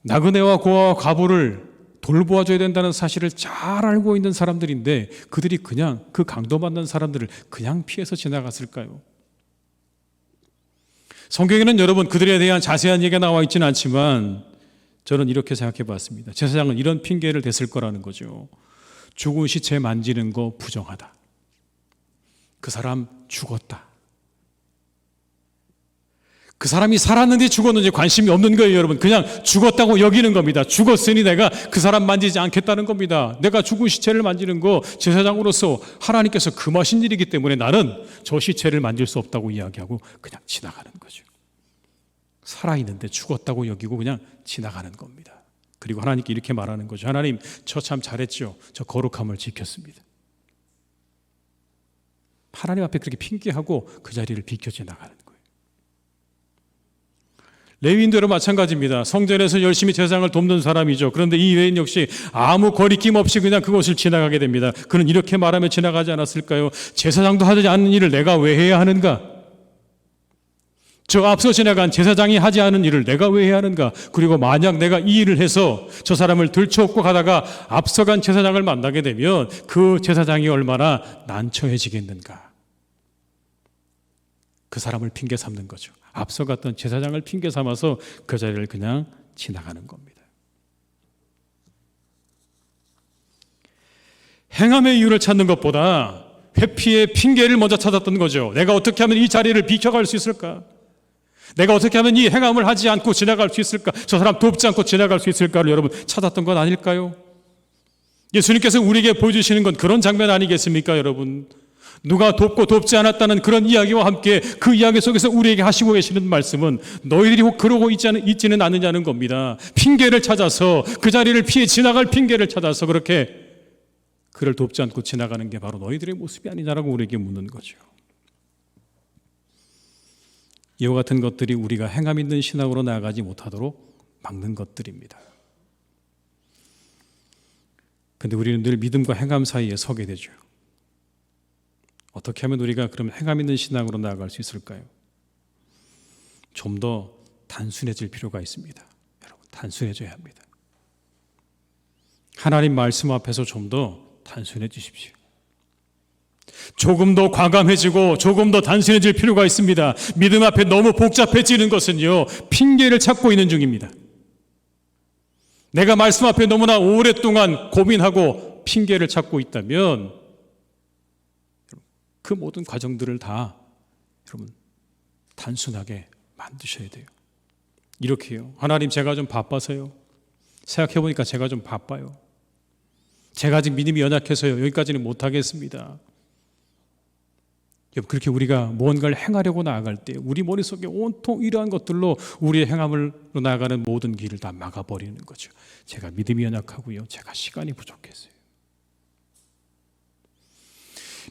나그네와 고아와 과부를 돌보아줘야 된다는 사실을 잘 알고 있는 사람들인데 그들이 그냥 그 강도 만난 사람들을 그냥 피해서 지나갔을까요? 성경에는 여러분 그들에 대한 자세한 얘기가 나와 있지는 않지만 저는 이렇게 생각해 봤습니다. 제사장은 이런 핑계를 댔을 거라는 거죠. 죽은 시체 만지는 거 부정하다. 그 사람 죽었다. 그 사람이 살았는지 죽었는지 관심이 없는 거예요, 여러분. 그냥 죽었다고 여기는 겁니다. 죽었으니 내가 그 사람 만지지 않겠다는 겁니다. 내가 죽은 시체를 만지는 거 제사장으로서 하나님께서 금하신 일이기 때문에 나는 저 시체를 만질 수 없다고 이야기하고 그냥 지나가는 거죠. 살아있는데 죽었다고 여기고 그냥 지나가는 겁니다. 그리고 하나님께 이렇게 말하는 거죠. 하나님, 저 참 잘했죠. 저 거룩함을 지켰습니다. 하나님 앞에 그렇게 핑계하고 그 자리를 비켜 지나가는 거예요. 레위인도 마찬가지입니다. 성전에서 열심히 제사장을 돕는 사람이죠. 그런데 이 레위인 역시 아무 거리낌 없이 그냥 그것을 지나가게 됩니다. 그는 이렇게 말하며 지나가지 않았을까요? 제사장도 하지 않는 일을 내가 왜 해야 하는가? 저 앞서 지나간 제사장이 하지 않은 일을 내가 왜 해야 하는가? 그리고 만약 내가 이 일을 해서 저 사람을 들쳐업고 가다가 앞서간 제사장을 만나게 되면 그 제사장이 얼마나 난처해지겠는가? 그 사람을 핑계 삼는 거죠. 앞서갔던 제사장을 핑계 삼아서 그 자리를 그냥 지나가는 겁니다. 행함의 이유를 찾는 것보다 회피의 핑계를 먼저 찾았던 거죠. 내가 어떻게 하면 이 자리를 비켜갈 수 있을까? 내가 어떻게 하면 이 행함을 하지 않고 지나갈 수 있을까? 저 사람 돕지 않고 지나갈 수 있을까를 여러분 찾았던 건 아닐까요? 예수님께서 우리에게 보여주시는 건 그런 장면 아니겠습니까, 여러분? 누가 돕고 돕지 않았다는 그런 이야기와 함께 그 이야기 속에서 우리에게 하시고 계시는 말씀은 너희들이 혹 그러고 있지는 않느냐는 겁니다. 핑계를 찾아서 그 자리를 피해 지나갈 핑계를 찾아서 그렇게 그를 돕지 않고 지나가는 게 바로 너희들의 모습이 아니냐라고 우리에게 묻는 거죠. 이와 같은 것들이 우리가 행함 있는 신앙으로 나아가지 못하도록 막는 것들입니다. 그런데 우리는 늘 믿음과 행함 사이에 서게 되죠. 어떻게 하면 우리가 그럼 행함 있는 신앙으로 나아갈 수 있을까요? 좀 더 단순해질 필요가 있습니다. 여러분, 단순해져야 합니다. 하나님 말씀 앞에서 좀 더 단순해지십시오. 조금 더 과감해지고 조금 더 단순해질 필요가 있습니다. 믿음 앞에 너무 복잡해지는 것은요, 핑계를 찾고 있는 중입니다. 내가 말씀 앞에 너무나 오랫동안 고민하고 핑계를 찾고 있다면 그 모든 과정들을 다 여러분 단순하게 만드셔야 돼요. 이렇게요. 하나님, 제가 좀 바빠서요. 생각해보니까 제가 좀 바빠요. 제가 아직 믿음이 연약해서요. 여기까지는 못하겠습니다. 그렇게 우리가 무언가를 행하려고 나아갈 때 우리 머릿속에 온통 이러한 것들로 우리의 행함으로 나아가는 모든 길을 다 막아버리는 거죠. 제가 믿음이 연약하고요. 제가 시간이 부족했어요.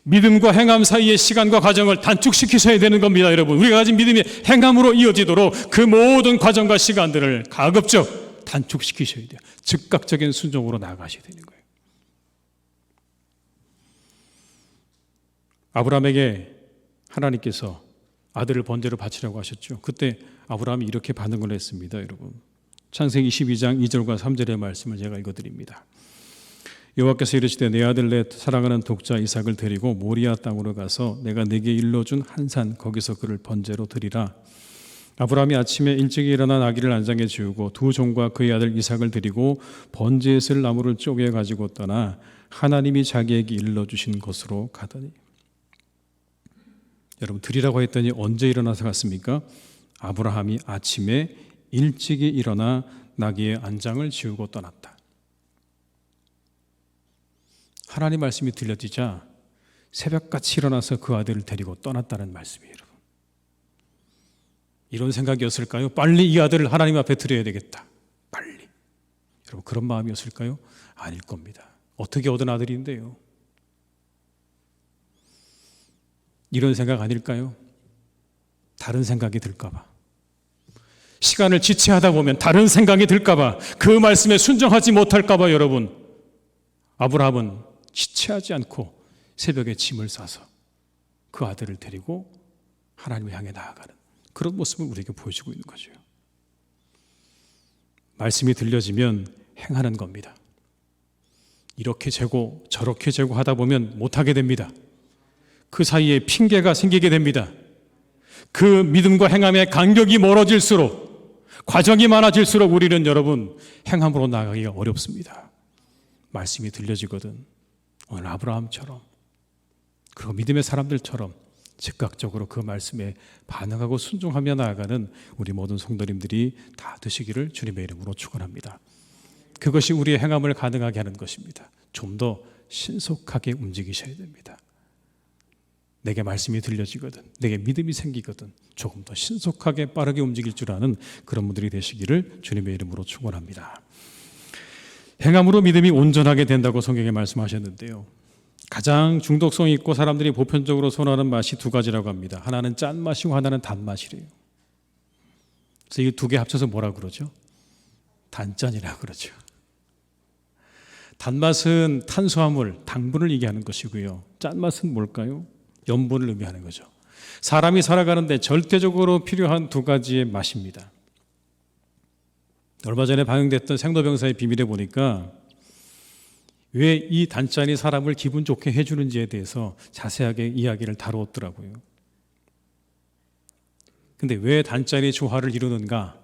믿음과 행함 사이의 시간과 과정을 단축시키셔야 되는 겁니다, 여러분. 우리가 가진 믿음이 행함으로 이어지도록 그 모든 과정과 시간들을 가급적 단축시키셔야 돼요. 즉각적인 순종으로 나아가셔야 되는 거예요. 아브라함에게 하나님께서 아들을 번제로 바치라고 하셨죠. 그때 아브라함이 이렇게 반응을 했습니다, 여러분. 창세기 22장 2절과 3절의 말씀을 제가 읽어드립니다. 여호와께서 이르시되 내 아들 내 사랑하는 독자 이삭을 데리고 모리아 땅으로 가서 내가 네게 일러준 한 산 거기서 그를 번제로 드리라. 아브라함이 아침에 일찍 일어나 나귀를 안장에 지우고 두 종과 그의 아들 이삭을 데리고 번제에 쓸 나무를 쪼개 가지고 떠나 하나님이 자기에게 일러주신 곳으로 가더니. 여러분, 드리라고 했더니 언제 일어나서 갔습니까? 아브라함이 아침에 일찍이 일어나 나귀의 안장을 지우고 떠났다. 하나님 말씀이 들려지자 새벽같이 일어나서 그 아들을 데리고 떠났다는 말씀이에요. 여러분, 이런 생각이었을까요? 빨리 이 아들을 하나님 앞에 드려야 되겠다. 빨리. 여러분, 그런 마음이었을까요? 아닐 겁니다. 어떻게 얻은 아들인데요? 이런 생각 아닐까요? 다른 생각이 들까봐. 시간을 지체하다 보면 다른 생각이 들까봐, 그 말씀에 순종하지 못할까봐 여러분, 아브라함은 지체하지 않고 새벽에 짐을 싸서 그 아들을 데리고 하나님을 향해 나아가는 그런 모습을 우리에게 보여주고 있는 거죠. 말씀이 들려지면 행하는 겁니다. 이렇게 재고 저렇게 재고 하다 보면 못하게 됩니다. 그 사이에 핑계가 생기게 됩니다. 그 믿음과 행함의 간격이 멀어질수록, 과정이 많아질수록 우리는 여러분 행함으로 나아가기가 어렵습니다. 말씀이 들려지거든 오늘 아브라함처럼, 그리고 믿음의 사람들처럼 즉각적으로 그 말씀에 반응하고 순종하며 나아가는 우리 모든 성도님들이 다 되시기를 주님의 이름으로 축원합니다. 그것이 우리의 행함을 가능하게 하는 것입니다. 좀 더 신속하게 움직이셔야 됩니다. 내게 말씀이 들려지거든, 내게 믿음이 생기거든 조금 더 신속하게 빠르게 움직일 줄 아는 그런 분들이 되시기를 주님의 이름으로 축원합니다. 행함으로 믿음이 온전하게 된다고 성경에 말씀하셨는데요, 가장 중독성이 있고 사람들이 보편적으로 선호하는 맛이 두 가지라고 합니다. 하나는 짠맛이고 하나는 단맛이래요. 그래서 이 두 개 합쳐서 뭐라 그러죠? 단짠이라고 그러죠. 단맛은 탄수화물, 당분을 얘기하는 것이고요, 짠맛은 뭘까요? 염분을 의미하는 거죠. 사람이 살아가는데 절대적으로 필요한 두 가지의 맛입니다. 얼마 전에 방영됐던 생로병사의 비밀에 보니까 왜 이 단짠이 사람을 기분 좋게 해주는지에 대해서 자세하게 이야기를 다루었더라고요. 근데 왜 단짠이 조화를 이루는가,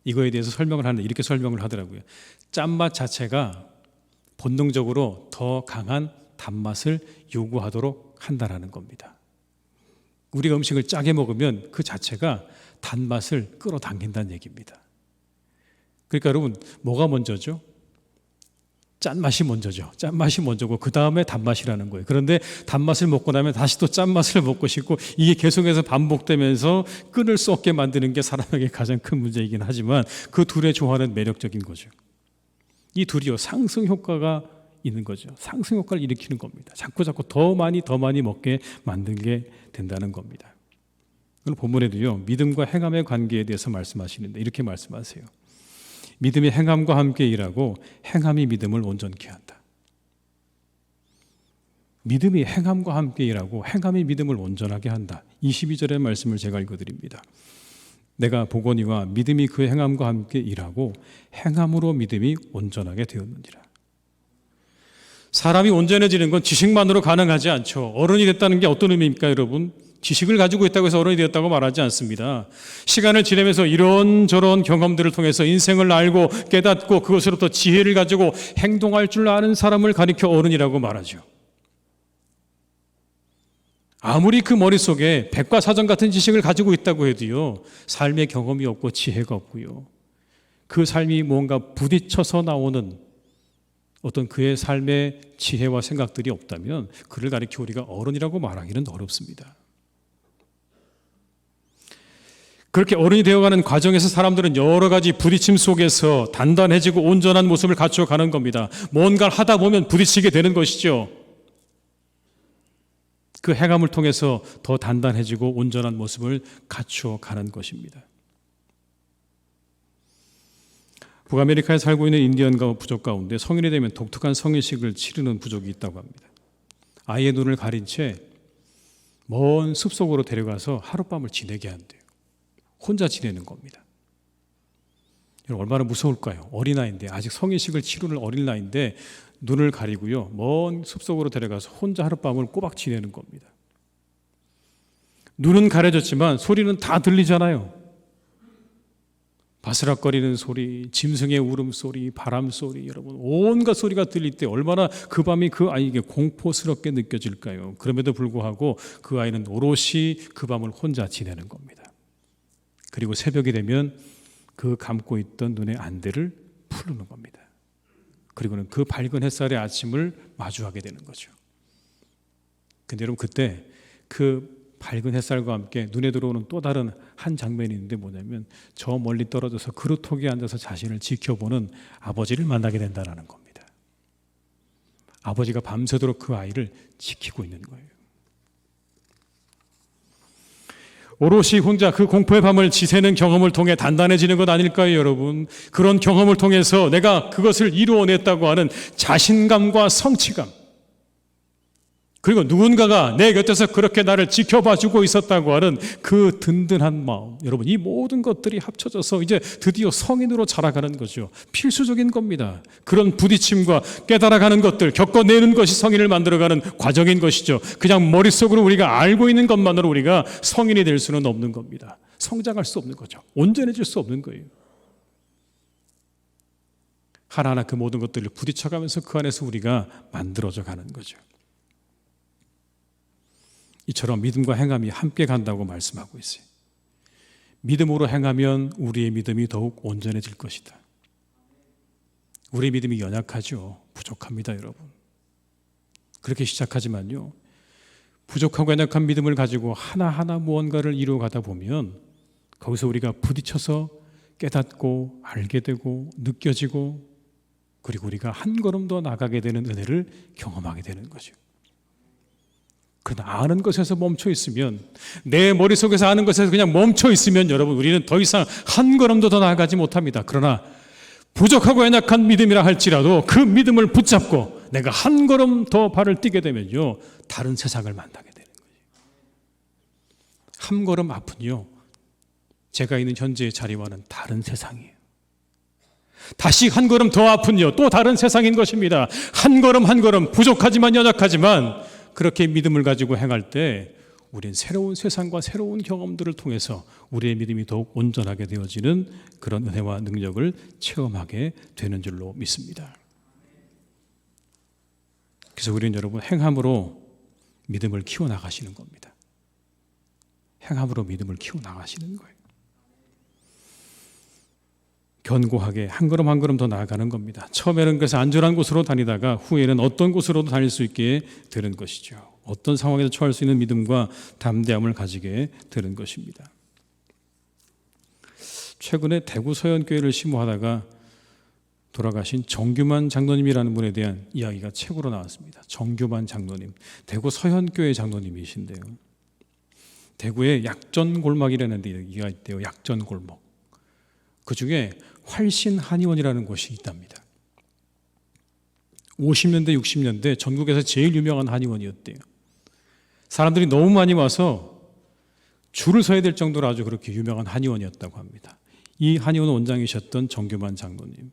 이거에 대해서 설명을 하는데 이렇게 설명을 하더라고요. 짠맛 자체가 본능적으로 더 강한 단맛을 요구하도록 한다라는 겁니다. 우리가 음식을 짜게 먹으면 그 자체가 단맛을 끌어당긴다는 얘기입니다. 그러니까 여러분, 뭐가 먼저죠? 짠맛이 먼저죠. 짠맛이 먼저고 그 다음에 단맛이라는 거예요. 그런데 단맛을 먹고 나면 다시 또 짠맛을 먹고 싶고, 이게 계속해서 반복되면서 끊을 수 없게 만드는 게 사람에게 가장 큰 문제이긴 하지만 그 둘의 조화는 매력적인 거죠. 이 둘이요, 상승 효과가 있는 거죠. 상승 효과를 일으키는 겁니다. 자꾸 더 많이 먹게 만들게 된다는 겁니다. 오늘 본문에도요, 믿음과 행함의 관계에 대해서 말씀하시는데 이렇게 말씀하세요. 믿음이 행함과 함께 일하고 행함이 믿음을 온전케 한다. 믿음이 행함과 함께 일하고 행함이 믿음을 온전하게 한다. 22절의 말씀을 제가 읽어드립니다. 내가 보거니와 믿음이 그 행함과 함께 일하고 행함으로 믿음이 온전하게 되었느니라. 사람이 온전해지는 건 지식만으로 가능하지 않죠. 어른이 됐다는 게 어떤 의미입니까, 여러분? 지식을 가지고 있다고 해서 어른이 되었다고 말하지 않습니다. 시간을 지내면서 이런저런 경험들을 통해서 인생을 알고 깨닫고 그것으로부터 지혜를 가지고 행동할 줄 아는 사람을 가리켜 어른이라고 말하죠. 아무리 그 머릿속에 백과사전 같은 지식을 가지고 있다고 해도요, 삶의 경험이 없고 지혜가 없고요, 그 삶이 뭔가 부딪혀서 나오는 어떤 그의 삶의 지혜와 생각들이 없다면 그를 가리켜 우리가 어른이라고 말하기는 어렵습니다. 그렇게 어른이 되어가는 과정에서 사람들은 여러 가지 부딪힘 속에서 단단해지고 온전한 모습을 갖춰가는 겁니다. 뭔가를 하다 보면 부딪히게 되는 것이죠. 그 행함을 통해서 더 단단해지고 온전한 모습을 갖춰가는 것입니다. 북아메리카에 살고 있는 인디언 부족 가운데 성인이 되면 독특한 성인식을 치르는 부족이 있다고 합니다. 아이의 눈을 가린 채 먼 숲속으로 데려가서 하룻밤을 지내게 한대요. 혼자 지내는 겁니다. 여러분 얼마나 무서울까요? 어린아이인데, 아직 성인식을 치르는 어린아이인데 눈을 가리고요, 먼 숲속으로 데려가서 혼자 하룻밤을 꼬박 지내는 겁니다. 눈은 가려졌지만 소리는 다 들리잖아요. 바스락거리는 소리, 짐승의 울음소리, 바람소리, 여러분 온갖 소리가 들릴 때 얼마나 그 밤이 그 아이에게 공포스럽게 느껴질까요? 그럼에도 불구하고 그 아이는 오롯이 그 밤을 혼자 지내는 겁니다. 그리고 새벽이 되면 그 감고 있던 눈의 안대를 풀는 겁니다. 그리고는 그 밝은 햇살의 아침을 마주하게 되는 거죠. 근데 여러분 그때 그 밝은 햇살과 함께 눈에 들어오는 또 다른 한 장면이 있는데 뭐냐면 저 멀리 떨어져서 그루터기에 앉아서 자신을 지켜보는 아버지를 만나게 된다는 겁니다. 아버지가 밤새도록 그 아이를 지키고 있는 거예요. 오롯이 혼자 그 공포의 밤을 지새는 경험을 통해 단단해지는 것 아닐까요, 여러분? 그런 경험을 통해서 내가 그것을 이루어냈다고 하는 자신감과 성취감, 그리고 누군가가 내 곁에서 그렇게 나를 지켜봐주고 있었다고 하는 그 든든한 마음, 여러분 이 모든 것들이 합쳐져서 이제 드디어 성인으로 자라가는 거죠. 필수적인 겁니다. 그런 부딪힘과 깨달아가는 것들, 겪어내는 것이 성인을 만들어가는 과정인 것이죠. 그냥 머릿속으로 우리가 알고 있는 것만으로 우리가 성인이 될 수는 없는 겁니다. 성장할 수 없는 거죠. 온전해질 수 없는 거예요. 하나하나 그 모든 것들을 부딪혀가면서 그 안에서 우리가 만들어져 가는 거죠. 이처럼 믿음과 행함이 함께 간다고 말씀하고 있어요. 믿음으로 행하면 우리의 믿음이 더욱 온전해질 것이다. 우리의 믿음이 연약하죠. 부족합니다, 여러분. 그렇게 시작하지만요, 부족하고 연약한 믿음을 가지고 하나하나 무언가를 이루어가다 보면 거기서 우리가 부딪혀서 깨닫고 알게 되고 느껴지고, 그리고 우리가 한 걸음 더 나가게 되는 은혜를 경험하게 되는 거죠. 그러나 아는 것에서 멈춰 있으면, 내 머릿속에서 아는 것에서 그냥 멈춰 있으면 여러분 우리는 더 이상 한 걸음도 더 나아가지 못합니다. 그러나 부족하고 연약한 믿음이라 할지라도 그 믿음을 붙잡고 내가 한 걸음 더 발을 띄게 되면요, 다른 세상을 만나게 되는 거예요. 한 걸음 앞은요, 제가 있는 현재의 자리와는 다른 세상이에요. 다시 한 걸음 더 앞은요, 또 다른 세상인 것입니다. 한 걸음 한 걸음 부족하지만 연약하지만 그렇게 믿음을 가지고 행할 때 우리는 새로운 세상과 새로운 경험들을 통해서 우리의 믿음이 더욱 온전하게 되어지는 그런 은혜와 능력을 체험하게 되는 줄로 믿습니다. 그래서 우리는 여러분 행함으로 믿음을 키워나가시는 겁니다. 행함으로 믿음을 키워나가시는 거예요. 견고하게 한 걸음 한 걸음 더 나아가는 겁니다. 처음에는 그래서 안전한 곳으로 다니다가 후에는 어떤 곳으로도 다닐 수 있게 되는 것이죠. 어떤 상황에도 처할 수 있는 믿음과 담대함을 가지게 되는 것입니다. 최근에 대구 서현교회를 심호하다가 돌아가신 정규만 장로님이라는 분에 대한 이야기가 책으로 나왔습니다. 정규만 장로님, 대구 서현교회 장로님이신데요, 대구에 약전골막이라는 데가 있대요. 약전골목. 그 중에 활신 한의원이라는 곳이 있답니다. 50년대 60년대 전국에서 제일 유명한 한의원이었대요. 사람들이 너무 많이 와서 줄을 서야 될 정도로 아주 그렇게 유명한 한의원이었다고 합니다. 이 한의원 원장이셨던 정규만 장로님,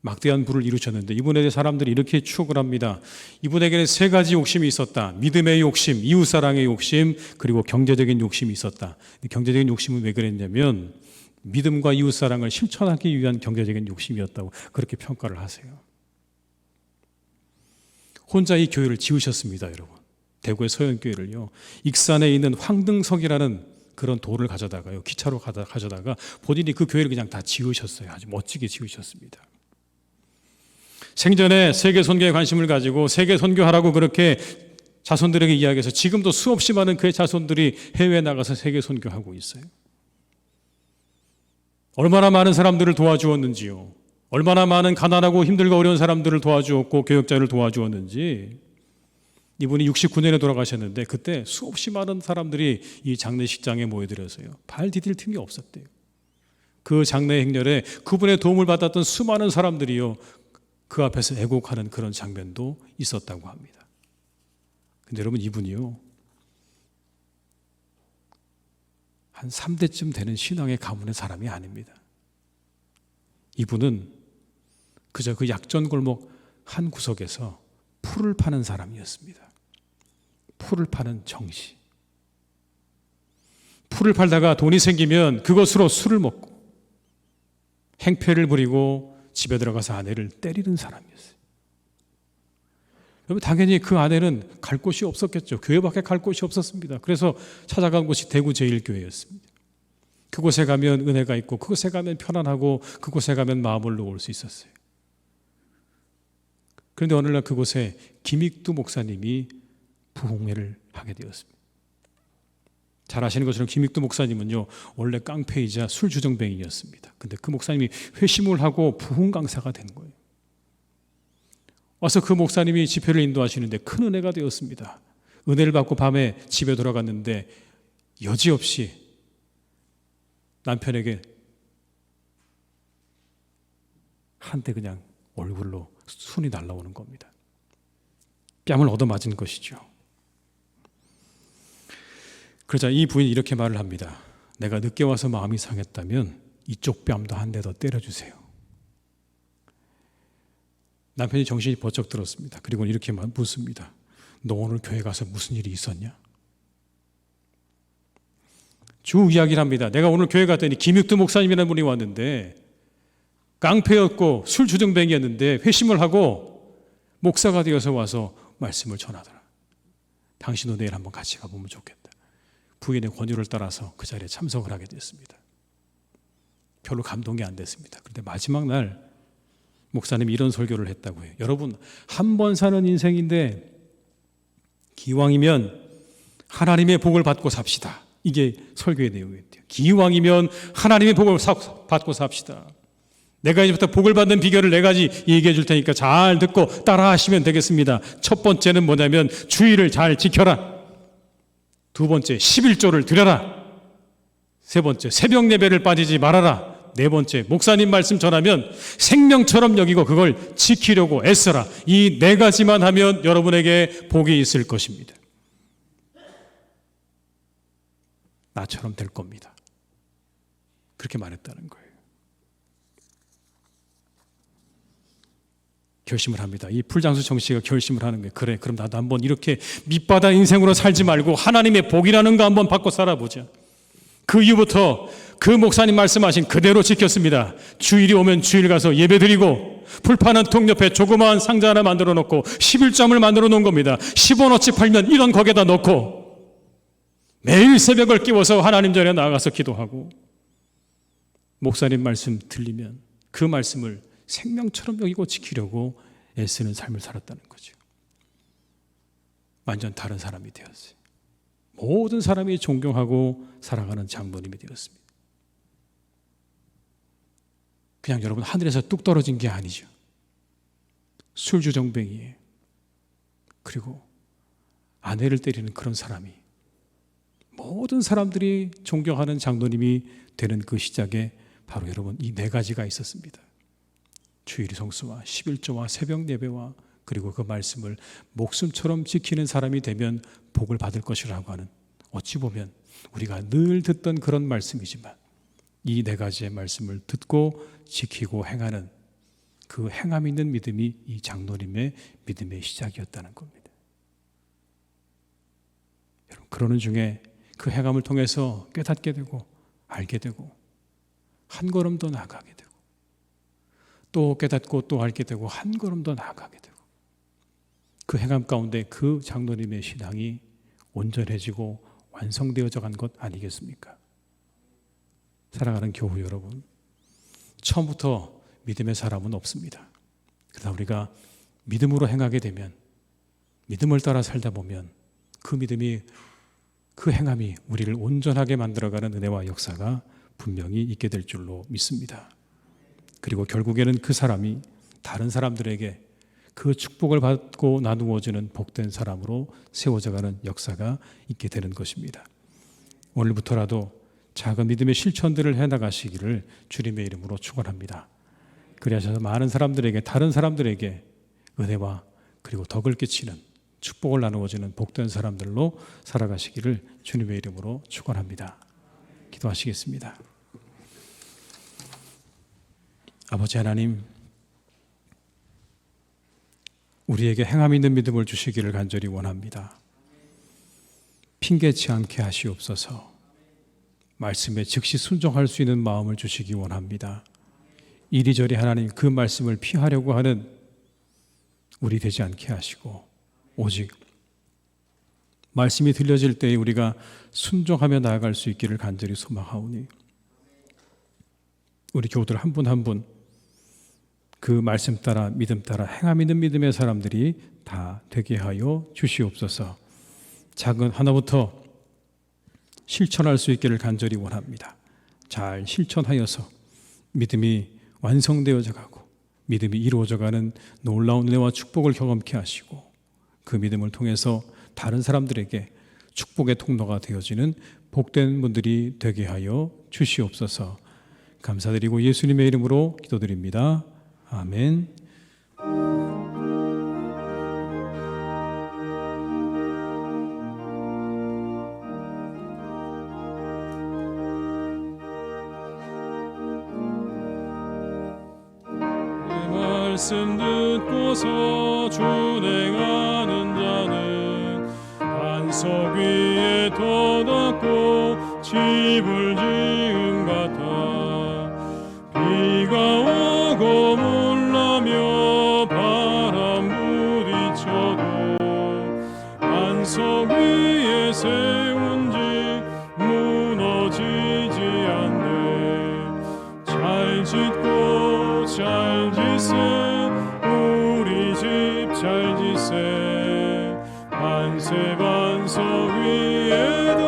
막대한 부를 이루셨는데 이분에 대해 사람들이 이렇게 추억을 합니다. 이분에게는 세 가지 욕심이 있었다. 믿음의 욕심, 이웃사랑의 욕심, 그리고 경제적인 욕심이 있었다. 경제적인 욕심은 왜 그랬냐면 믿음과 이웃사랑을 실천하기 위한 경제적인 욕심이었다고 그렇게 평가를 하세요. 혼자 이 교회를 지으셨습니다, 여러분. 대구의 서현교회를요, 익산에 있는 황등석이라는 그런 돌을 가져다가요, 기차로 가져다가 본인이 그 교회를 그냥 다 지으셨어요. 아주 멋지게 지으셨습니다. 생전에 세계 선교에 관심을 가지고 세계 선교하라고 그렇게 자손들에게 이야기해서 지금도 수없이 많은 그의 자손들이 해외에 나가서 세계 선교하고 있어요. 얼마나 많은 사람들을 도와주었는지요. 얼마나 많은 가난하고 힘들고 어려운 사람들을 도와주었고 교역자를 도와주었는지. 이분이 69년에 돌아가셨는데 그때 수없이 많은 사람들이 이 장례식장에 모여들어서요. 발 디딜 틈이 없었대요. 그 장례 행렬에 그분의 도움을 받았던 수많은 사람들이요. 그 앞에서 애곡하는 그런 장면도 있었다고 합니다. 근데 여러분 이분이요. 한 3대쯤 되는 신앙의 가문의 사람이 아닙니다. 이분은 그저 그 약전골목 한 구석에서 풀을 파는 사람이었습니다. 풀을 파는 정시. 풀을 팔다가 돈이 생기면 그것으로 술을 먹고 행패를 부리고 집에 들어가서 아내를 때리는 사람이었어요. 여러분 당연히 그 아내는 갈 곳이 없었겠죠. 교회밖에 갈 곳이 없었습니다. 그래서 찾아간 곳이 대구 제1교회였습니다. 그곳에 가면 은혜가 있고 그곳에 가면 편안하고 그곳에 가면 마음을 놓을 수 있었어요. 그런데 어느 날 그곳에 김익두 목사님이 부흥회를 하게 되었습니다. 잘 아시는 것처럼 김익두 목사님은요 원래 깡패이자 술주정뱅이였습니다. 근데 그 목사님이 회심을 하고 부흥 강사가 된 거예요. 와서 그 목사님이 집회를 인도하시는데 큰 은혜가 되었습니다. 은혜를 받고 밤에 집에 돌아갔는데 여지없이 남편에게 한때 그냥 얼굴로 순이 날라오는 겁니다. 뺨을 얻어맞은 것이죠. 그러자 이 부인이 이렇게 말을 합니다. 내가 늦게 와서 마음이 상했다면 이쪽 뺨도 한 대 더 때려주세요. 남편이 정신이 번쩍 들었습니다. 그리고 이렇게 묻습니다. 너 오늘 교회 가서 무슨 일이 있었냐? 쭉 이야기를 합니다. 내가 오늘 교회 갔더니 김익두 목사님이라는 분이 왔는데 깡패였고 술주정뱅이였는데 회심을 하고 목사가 되어서 와서 말씀을 전하더라. 당신도 내일 한번 같이 가보면 좋겠다. 부인의 권유를 따라서 그 자리에 참석을 하게 됐습니다. 별로 감동이 안 됐습니다. 그런데 마지막 날 목사님이 이런 설교를 했다고 해요. 여러분 한 번 사는 인생인데 기왕이면 하나님의 복을 받고 삽시다. 이게 설교의 내용이었대요. 기왕이면 하나님의 복을 받고 삽시다. 내가 이제부터 복을 받는 비결을 4가지 얘기해 줄 테니까 잘 듣고 따라 하시면 되겠습니다. 첫 번째는 뭐냐면 주의를 잘 지켜라. 두 번째 11조를 드려라. 세 번째 새벽 예배를 빠지지 말아라. 네 번째 목사님 말씀 전하면 생명처럼 여기고 그걸 지키려고 애써라. 이 4가지만 하면 여러분에게 복이 있을 것입니다. 나처럼 될 겁니다. 그렇게 말했다는 거예요. 결심을 합니다. 이 풀장수 정씨가 결심을 하는 거예요. 그래, 그럼 나도 한번 이렇게 밑바닥 인생으로 살지 말고 하나님의 복이라는 거 한번 받고 살아보자. 그 이후부터 그 목사님 말씀하신 그대로 지켰습니다. 주일이 오면 주일 가서 예배드리고 풀파는 통 옆에 조그마한 상자 하나 만들어 놓고 11점을 만들어 놓은 겁니다. 10원어치 팔면 1원 거기에다 넣고 매일 새벽을 깨워서 하나님 전에 나아가서 기도하고 목사님 말씀 들리면 그 말씀을 생명처럼 여기고 지키려고 애쓰는 삶을 살았다는 거죠. 완전 다른 사람이 되었어요. 모든 사람이 존경하고 사랑하는 장로님이 되었습니다. 그냥 여러분 하늘에서 뚝 떨어진 게 아니죠. 술주정뱅이에요. 그리고 아내를 때리는 그런 사람이 모든 사람들이 존경하는 장로님이 되는 그 시작에 바로 여러분 이 4가지가 있었습니다. 주일 성수와 11조와 새벽 예배와 그리고 그 말씀을 목숨처럼 지키는 사람이 되면 복을 받을 것이라고 하는, 어찌 보면 우리가 늘 듣던 그런 말씀이지만 이 4가지의 말씀을 듣고 지키고 행하는 그 행함 있는 믿음이 이 장로님의 믿음의 시작이었다는 겁니다. 여러분 그러는 중에 그 행함을 통해서 깨닫게 되고 알게 되고 한 걸음 더 나아가게 되고 또 깨닫고 또 알게 되고 한 걸음 더 나아가게 되고 그 행함 가운데 그 장로님의 신앙이 온전해지고 완성되어져 간 것 아니겠습니까? 사랑하는 교우 여러분, 처음부터 믿음의 사람은 없습니다. 그러나 우리가 믿음으로 행하게 되면, 믿음을 따라 살다 보면 그 믿음이, 그 행함이 우리를 온전하게 만들어가는 은혜와 역사가 분명히 있게 될 줄로 믿습니다. 그리고 결국에는 그 사람이 다른 사람들에게 그 축복을 받고 나누어주는 복된 사람으로 세워져가는 역사가 있게 되는 것입니다. 오늘부터라도 작은 믿음의 실천들을 해나가시기를 주님의 이름으로 축원합니다. 그리하셔서 많은 사람들에게, 다른 사람들에게 은혜와 그리고 덕을 끼치는, 축복을 나누어주는 복된 사람들로 살아가시기를 주님의 이름으로 축원합니다. 기도하시겠습니다. 아버지 하나님, 우리에게 행함 있는 믿음을 주시기를 간절히 원합니다. 핑계치 않게 하시옵소서. 말씀에 즉시 순종할 수 있는 마음을 주시기 원합니다. 이리저리 하나님 그 말씀을 피하려고 하는 우리 되지 않게 하시고, 오직 말씀이 들려질 때에 우리가 순종하며 나아갈 수 있기를 간절히 소망하오니, 우리 교우들 한 분 한 분 그 말씀 따라 믿음 따라 행함 있는 믿음의 사람들이 다 되게 하여 주시옵소서. 작은 하나부터 실천할 수 있기를 간절히 원합니다. 잘 실천하여서 믿음이 완성되어져 가고 믿음이 이루어져가는 놀라운 은혜와 축복을 경험케 하시고, 그 믿음을 통해서 다른 사람들에게 축복의 통로가 되어지는 복된 분들이 되게 하여 주시옵소서. 감사드리고 예수님의 이름으로 기도드립니다. 아멘. 말씀 듣고서 준행하는 자는 반석 위에 돋았고 집을 지은 같아. 비가 오고 물나며 바람 부딪혀도 반석 위에 세운 집 무너지지 않네. 잘 짓고 잘 지세 우리 집 잘 지세. 만세 반석 위에다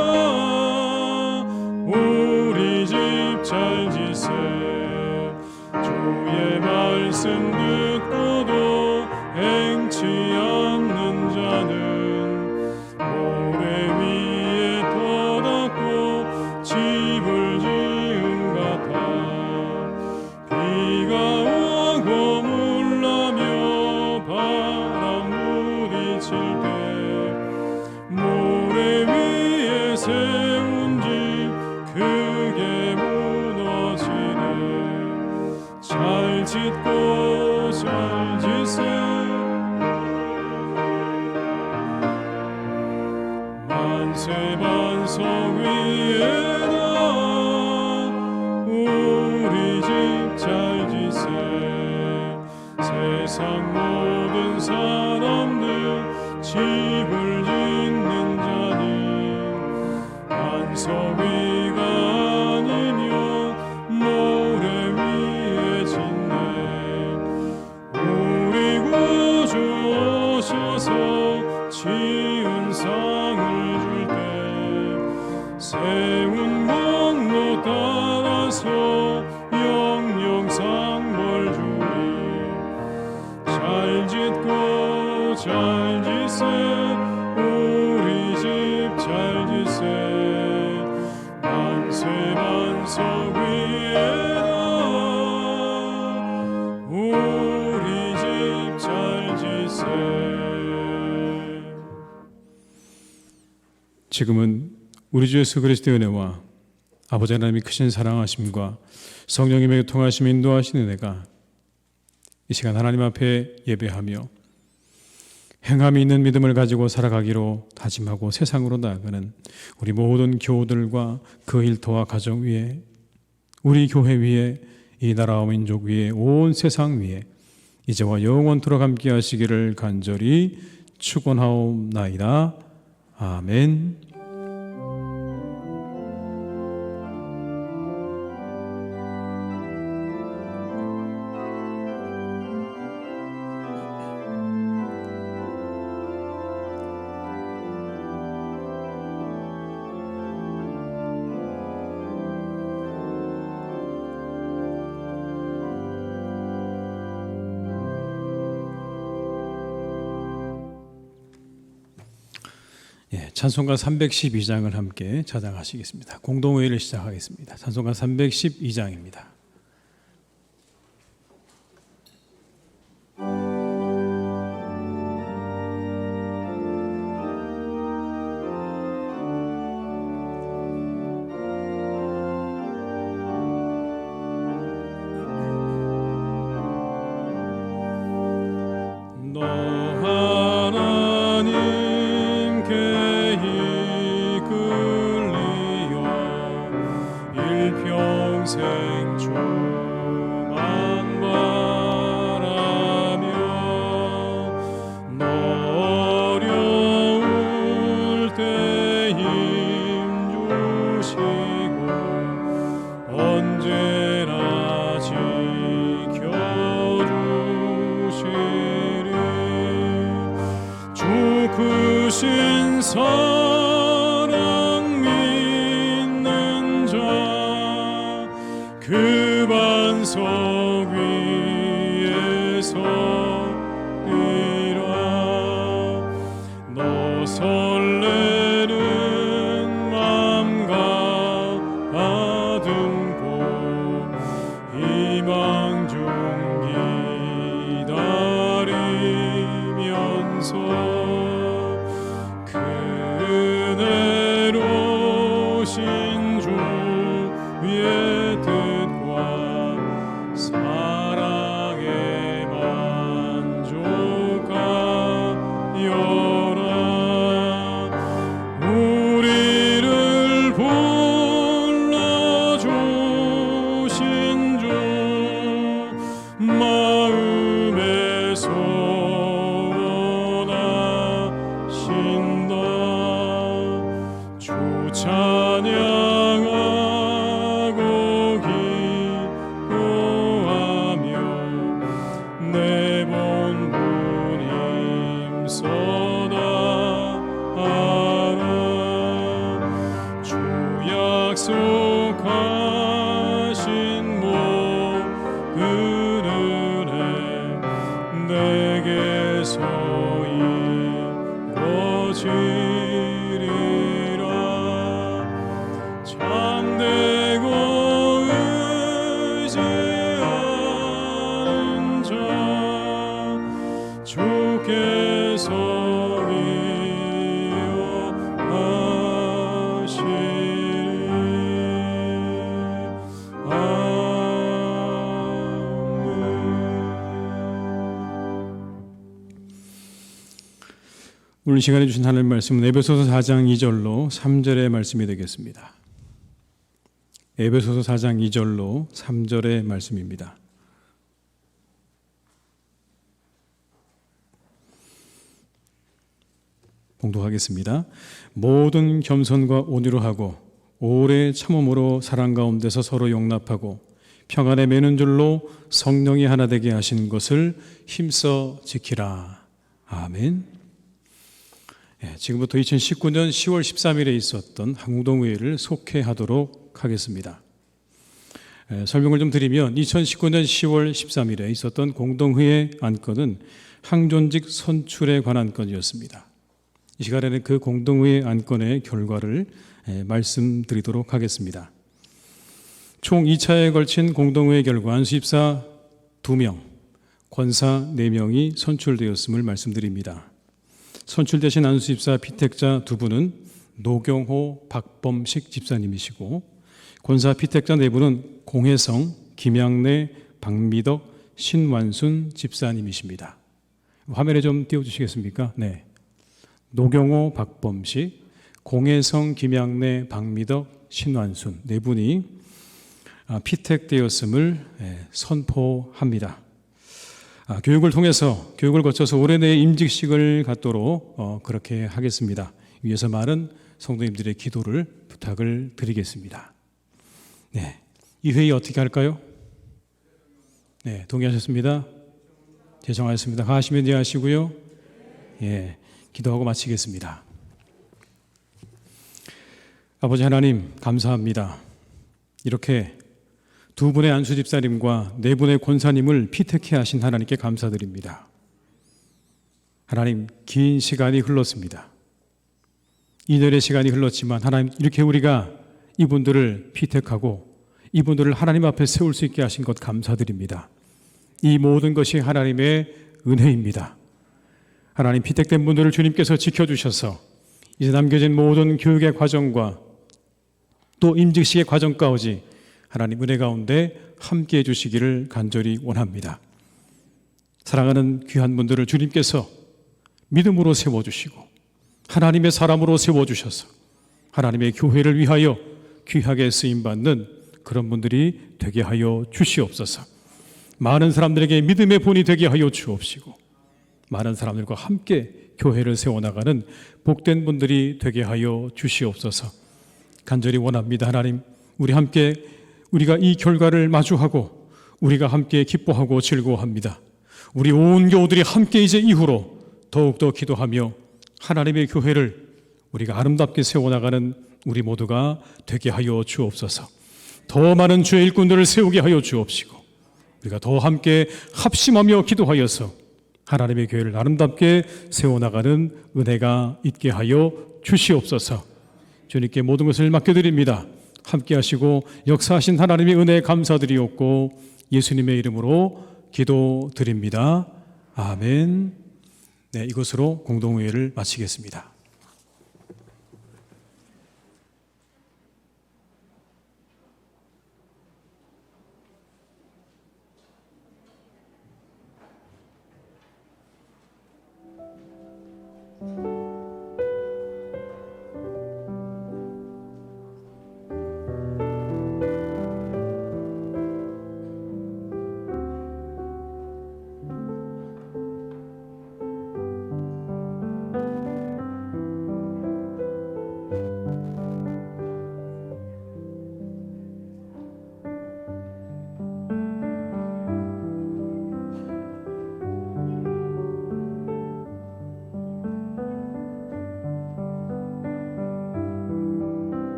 우리 집 잘 지세. 주의 말씀 듣고도 행치 않는 자는 모래 위에 돋았고 집을 지은 같아. 비가 오고 물나며 바람 부딪힐 때 모래 위에 세운 집 크게 무너지네. 잘 짓고 잘 지세. 만세 반석 위에다 우리 집 잘 지세. 세상 모든 사람들 집을 짓는 자니 반석 위가 아니면 모래 위에 짓네. 우리 구주 오셔서 지은 상을 줄 때 세운 공로 따라서 영영 상벌 주리. 잘 짓고 잘 지세 우리 집 잘 지세. 만세 반석 위에다 우리 집 잘 지세. 지금은 우리 주 예수 그리스도의 은혜와 아버지 하나님의 크신 사랑하심과 성령님의 통하심 인도하신 은혜가 이 시간 하나님 앞에 예배하며 행함이 있는 믿음을 가지고 살아가기로 다짐하고 세상으로 나아가는 우리 모든 교우들과 그 일터와 가정 위에, 우리 교회 위에, 이 나라와 민족 위에, 온 세상 위에 이제와 영원토록 함께 하시기를 간절히 축원하옵나이다. 아멘. 찬송가 312장을 함께 찬양하시겠습니다. 공동회의를 시작하겠습니다. 찬송가 312장입니다. 크신 사랑 믿는 자 그 반석 위에 서리라. 너 설레는 맘과 가듬고 희망 중 기다리면서 은혜로 신주 위에 뜻과 사랑에 만족하여라. 우리를 불러주신 주 마음에 소원하신다. 주 찬양하고 기도하며 내 본분 힘써나가라. 주 약속하신 모든 은혜 내게서 이루어지리라. 참되고 의지하는 자 주께서 이어하시리. 오늘 시간에 주신 하나님 말씀은 에베소서 4장 2절로 3절의 말씀이 되겠습니다. 에베소서 4장 2절로 3절의 말씀입니다. 봉독하겠습니다. 모든 겸손과 온유로 하고 오래 참음으로 사랑 가운데서 서로 용납하고 평안에 매는 줄로 성령이 하나 되게 하신 것을 힘써 지키라. 아멘. 지금부터 2019년 10월 13일에 있었던 항공동회의를 속회하도록 하겠습니다. 설명을 좀 드리면 2019년 10월 13일에 있었던 공동회의 안건은 항존직 선출에 관한 건이었습니다. 이 시간에는 그 공동회의 안건의 결과를 말씀드리도록 하겠습니다. 총 2차에 걸친 공동회의 결과 안수집사 2명, 권사 4명이 선출되었음을 말씀드립니다. 선출되신 안수집사 피택자 2분은 노경호, 박범식 집사님이시고 권사 피택자 4분은 공혜성, 김양래, 박미덕, 신완순 집사님이십니다. 화면에 좀 띄워주시겠습니까? 네. 노경호, 박범식, 공혜성, 김양래, 박미덕, 신완순 4분이 피택되었음을 선포합니다. 교육을 통해서 교육을 거쳐서 올해 내에 임직식을 갖도록 그렇게 하겠습니다. 위에서 많은 성도님들의 기도를 부탁을 드리겠습니다. 네, 이 회의 어떻게 할까요? 네, 동의하셨습니다. 제정하였습니다. 가시면 이해하시고요. 예, 기도하고 마치겠습니다. 아버지 하나님 감사합니다. 이렇게 2분의 안수 집사님과 4분의 권사님을 피택해 하신 하나님께 감사드립니다. 하나님, 긴 시간이 흘렀습니다. 2년의 시간이 흘렀지만 하나님 이렇게 우리가 이분들을 피택하고 이분들을 하나님 앞에 세울 수 있게 하신 것 감사드립니다. 이 모든 것이 하나님의 은혜입니다. 하나님 피택된 분들을 주님께서 지켜주셔서 이제 남겨진 모든 교육의 과정과 또 임직식의 과정까지 하나님 은혜 가운데 함께해 주시기를 간절히 원합니다. 사랑하는 귀한 분들을 주님께서 믿음으로 세워주시고 하나님의 사람으로 세워주셔서 하나님의 교회를 위하여 귀하게 쓰임받는 그런 분들이 되게 하여 주시옵소서. 많은 사람들에게 믿음의 본이 되게 하여 주옵시고 많은 사람들과 함께 교회를 세워나가는 복된 분들이 되게 하여 주시옵소서. 간절히 원합니다. 하나님, 우리가 이 결과를 마주하고 우리가 함께 기뻐하고 즐거워합니다. 우리 온 교우들이 함께 이제 이후로 더욱더 기도하며 하나님의 교회를 우리가 아름답게 세워나가는 우리 모두가 되게 하여 주옵소서. 더 많은 주의 일꾼들을 세우게 하여 주옵시고 우리가 더 함께 합심하며 기도하여서 하나님의 교회를 아름답게 세워나가는 은혜가 있게 하여 주시옵소서. 주님께 모든 것을 맡겨드립니다. 함께 하시고 역사하신 하나님의 은혜에 감사드리옵고 예수님의 이름으로 기도드립니다. 아멘. 네, 이것으로 공동회의를 마치겠습니다.